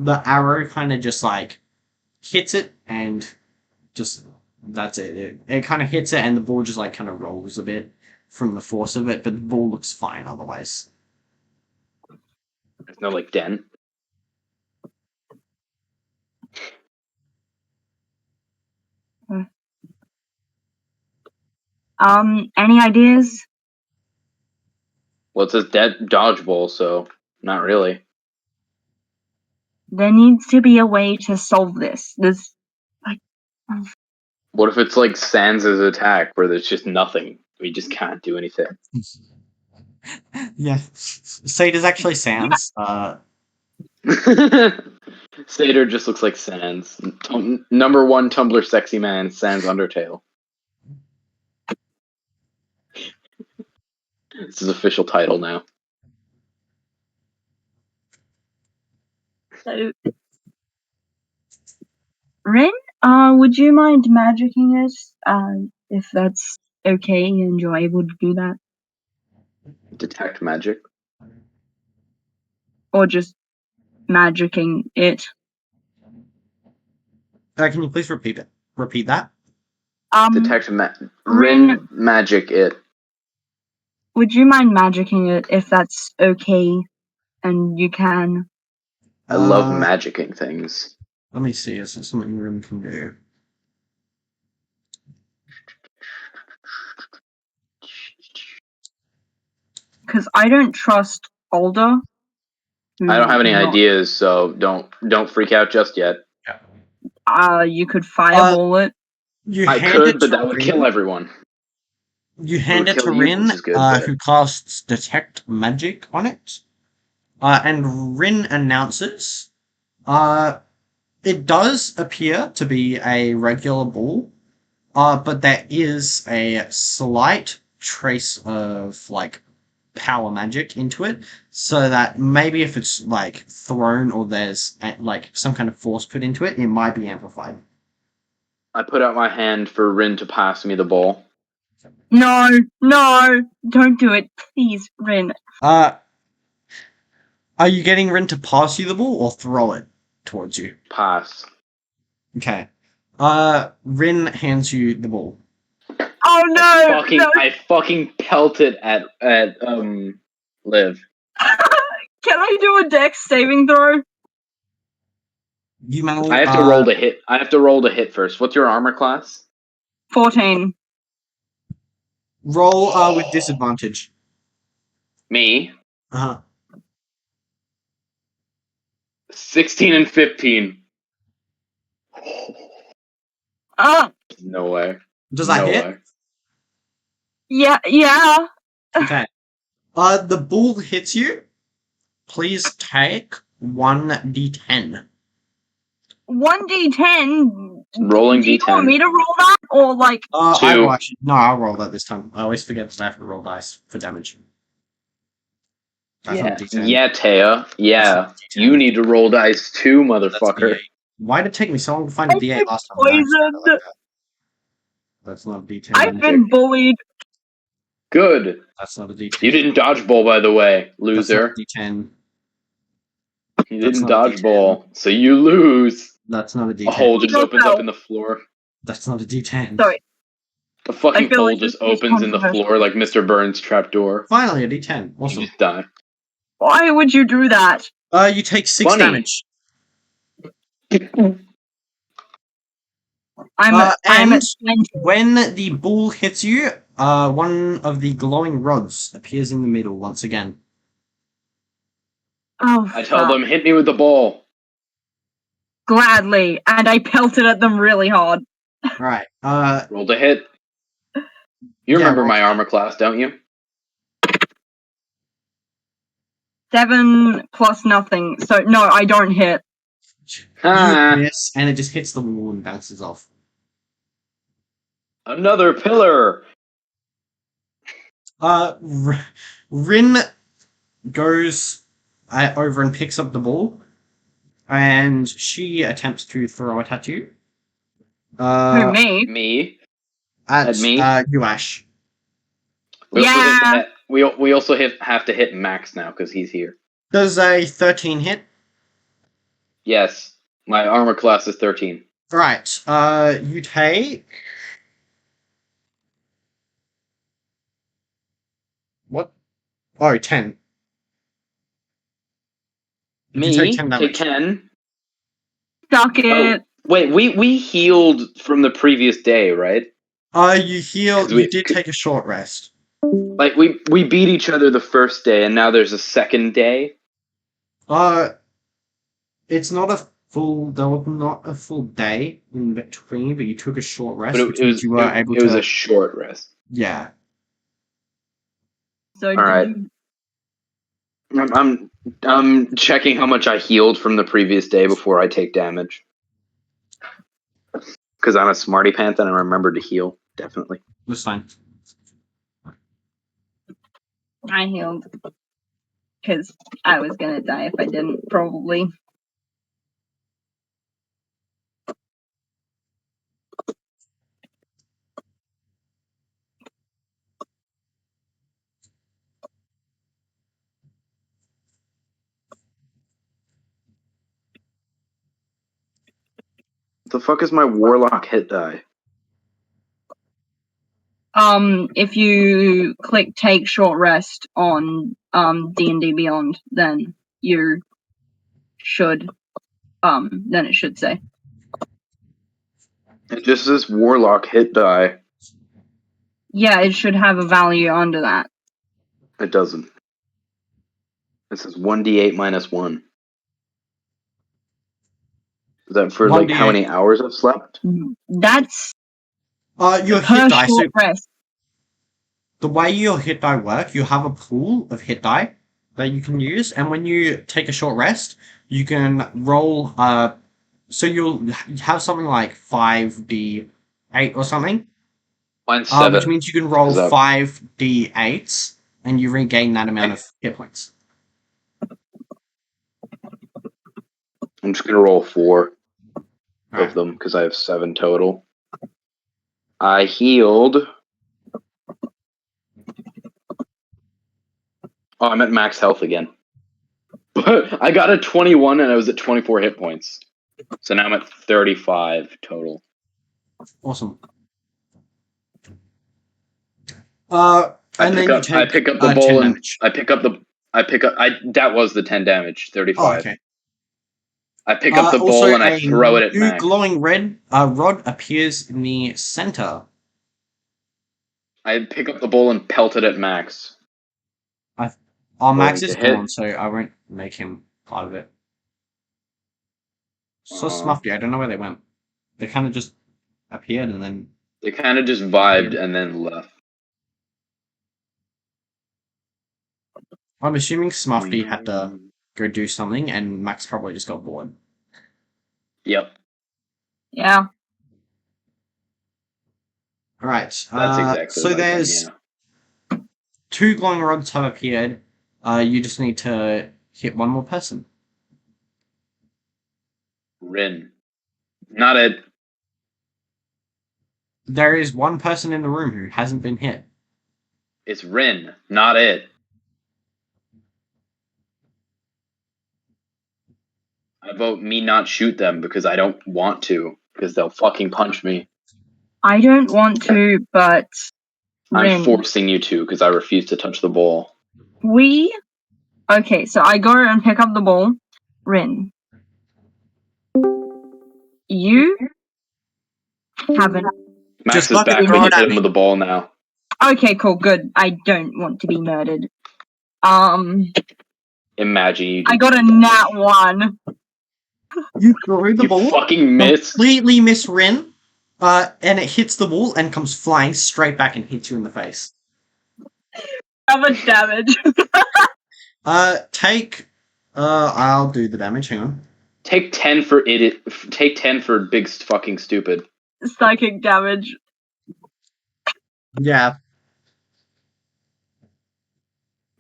the arrow kind of just like hits it and just that's it. It kind of hits it and the ball just like kind of rolls a bit from the force of it, but the ball looks fine otherwise. There's no like dent. Any ideas? Well, it says dodgeball, so not really. There needs to be a way to solve this. What if it's like Sans' attack, where there's just nothing? We just can't do anything. Yeah, Seda's actually Sans. Seder just looks like Sans. Number one Tumblr sexy man, Sans Undertale. It's his official title now. So, Rhin, would you mind magicking us? If that's okay and you're able to do that, Detect magic. or just magicking it. Can you please repeat it? Repeat that. Detect Rhin, Rhin magic it. would you mind magicking it if that's okay and you can? I love magicking things. Let me see. Is there something Rhin can do? Because I don't trust Alder. I don't have any ideas, so don't freak out just yet. You could fireball it. You I hand could, it but to that would Rhin. kill everyone. You hand it kill to you, Rhin, which is good, but- who casts Detect Magic on it. And Rhin announces, it does appear to be a regular ball, but there is a slight trace of, like, power magic into it, so that maybe if it's, like, thrown or there's, like, some kind of force put into it, it might be amplified. I put out my hand for Rhin to pass me the ball. No, don't do it, please, Rhin. Are you getting Rhin to pass you the ball or throw it towards you? Pass. Okay. Rhin hands you the ball. Oh no! I fucking pelt it at Liv. Can I do a dex saving throw? You may. I have to roll to hit. I have to roll to hit first. What's your armor class? 14. Roll with disadvantage. Me. 16 and 15. No way. Does that hit? Way. Yeah. Okay. The ball hits you. Please take 1d10. 1d10? Rolling Do you D10. want me to roll that? Or like... I Two. will actually... No, I'll roll that this time. I always forget that I have to roll dice for damage. That's not a D10. Yeah, Taya. Yeah. You need to roll dice too, motherfucker. Why did it take me so long to find a D8 last time? Poisoned. That's not a D10. I've been bullied. Good. That's not a D10. You didn't dodgeball, by the way, loser. That's not a D10. You didn't dodgeball, so you lose. That's not a D10. A hole just opens up in the floor. That's not a D10. Sorry. A fucking hole like just opens in the floor like Mr. Burns' trapdoor. Finally, a D10. Awesome. You just die. Why would you do that? You take 6 damage. I'm at 20. When the ball hits you, one of the glowing rods appears in the middle once again. Oh, I tell them, hit me with the ball. Gladly, and I pelted at them really hard. Right. Roll to hit. You remember my armor class, don't you? 7 plus nothing. So, no, I don't hit. You miss, and it just hits the wall and bounces off. Another pillar! Rhin goes over and picks up the ball, and she attempts to throw it at you. Who, me? Me? At me? You, Ash. We also have to hit Max now, because he's here. Does a 13 hit? Yes. My armor class is 13. Right. You take... What? Oh, 10. Me? Take 10 damage. Take 10? Suck it. Oh, wait, we healed from the previous day, right? You heal... You did take a short rest. Like, we beat each other the first day, and now there's a second day? It's not a full... There was not a full day in between, but you took a short rest, But which means you were able to... It was a short rest. Yeah. So Alright. I'm checking how much I healed from the previous day before I take damage. Because I'm a smarty pants and I remember to heal, definitely. That's fine. I healed. Because I was gonna die if I didn't, probably. What the fuck is my warlock hit die? If you click take short rest on D&D Beyond, then you should then it should say. It just says warlock hit die. Yeah, it should have a value under that. It doesn't. It says 1d8 minus 1. Is that for like how 1d8. many hours I've slept? That's Your per hit die. So short rest. the way your hit die work, you have a pool of hit die that you can use, and when you take a short rest, you can roll. So you'll have something like 5d8 or something. Mine's 7. Which means you can roll Is that- 5d8s, and you regain that amount of hit points. I'm just gonna roll 4 Alright. of them because I have 7 total. I healed. Oh, I'm at max health again. But I got a 21 and I was at 24 hit points. So now I'm at 35 total. Awesome. And then you take I pick up the 10 bowl and damage. that was the 10 damage, 35. Oh, okay. I pick up the Also, bowl and I throw it at new max. glowing red rod appears in the center. I pick up the bowl and pelt it at max. Max Rolling is to hit. gone, so I won't make him part of it. So Uh-huh. Smuffy, I don't know where they went. They kind of just appeared and then... They kind of just vibed and then left. I'm assuming Smuffy had to go do something, and Max probably just got bored. Yep. Yeah. Alright, That's exactly so like there's them, yeah. 2 glowing rods have appeared. You just need to hit one more person. Rhin. Not it. There is one person in the room who hasn't been hit. It's Rhin. Not it. I vote me not shoot them because I don't want to. Because they'll fucking punch me. I don't want to, but I'm Rhin, forcing you to because I refuse to touch the ball. Okay, so I go and pick up the ball. Rhin, you haven't. Max Just is fucking back throw when you it at hit him me. with the ball now. Okay, cool, good. I don't want to be murdered. Imagine you. I got a nat 1. You throw the You ball, fucking missed. completely miss Rhin, and it hits the wall and comes flying straight back and hits you in the face. How much damage? I'll do the damage, hang on. Take 10 for idiot. Take 10 for big fucking stupid. Psychic damage. Yeah.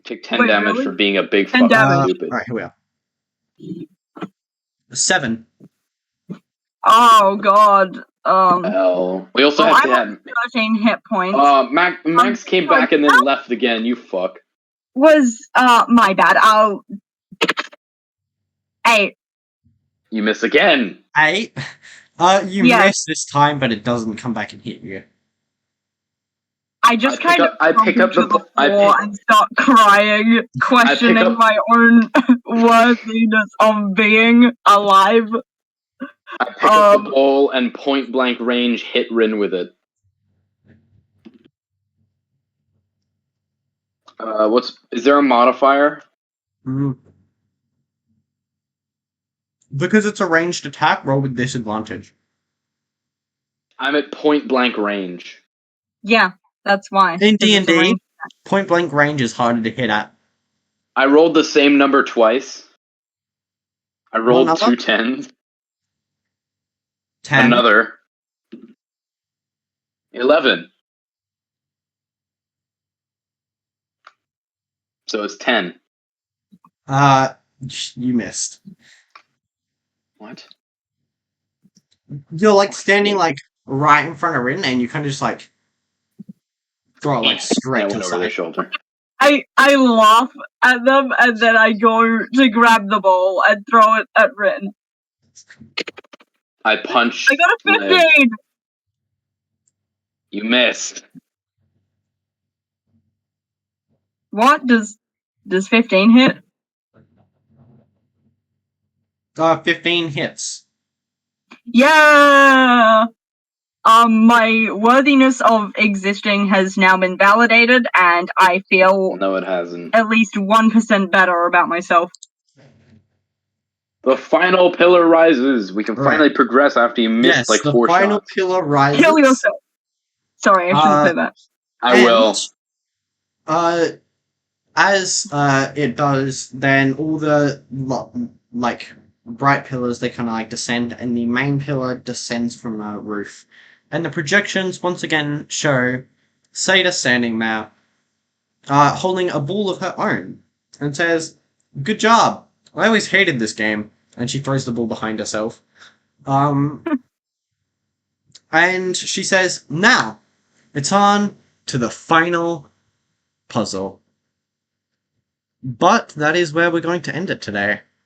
Take 10 Wait, damage really? for being a big 10 fucking damage. stupid. Alright, here we are. 7. Oh god. Hell. We also have to I'm have. 13 hit points. Max came back and then left again. You fuck. Was my bad. 8. You miss again. 8. You Yes. miss this time, but it doesn't come back and hit you. I just I pick kind up- I of pick up to the- the I floor pick- and start crying, questioning up- my own worthiness of being alive. I pick up the ball and point blank range hit Rhin with it. Is there a modifier? Mm. Because it's a ranged attack, roll with disadvantage. I'm at point blank range. Yeah, that's why. In 'cause it's a D&D, range- point blank range is harder to hit at. I rolled the same number twice. I rolled number? 2 10s. 10. Another. 11. So it's 10. You missed. What? You're like standing like right in front of Rhin, and you kind of just like throw it like And straight I to went the over their side. shoulder. I laugh at them and then I go to grab the ball and throw it at Rhin. I punch. I got a Liv. 15! You missed. What? Does 15 hit? 15 hits. Yeah! My worthiness of existing has now been validated, and I feel No, it hasn't. at least 1% better about myself. The final pillar rises. We can Right. finally progress after you missed like the 4 final shots. pillar rises. Kill yourself! Sorry, I shouldn't say that. I will. As it does, then all the like bright pillars, they kind of like descend, and the main pillar descends from the roof, and the projections once again show Seda standing there, holding a ball of her own, and says, "Good job. I always hated this game." And she throws the ball behind herself. And she says, "Now it's on to the final puzzle." But that is where we're going to end it today.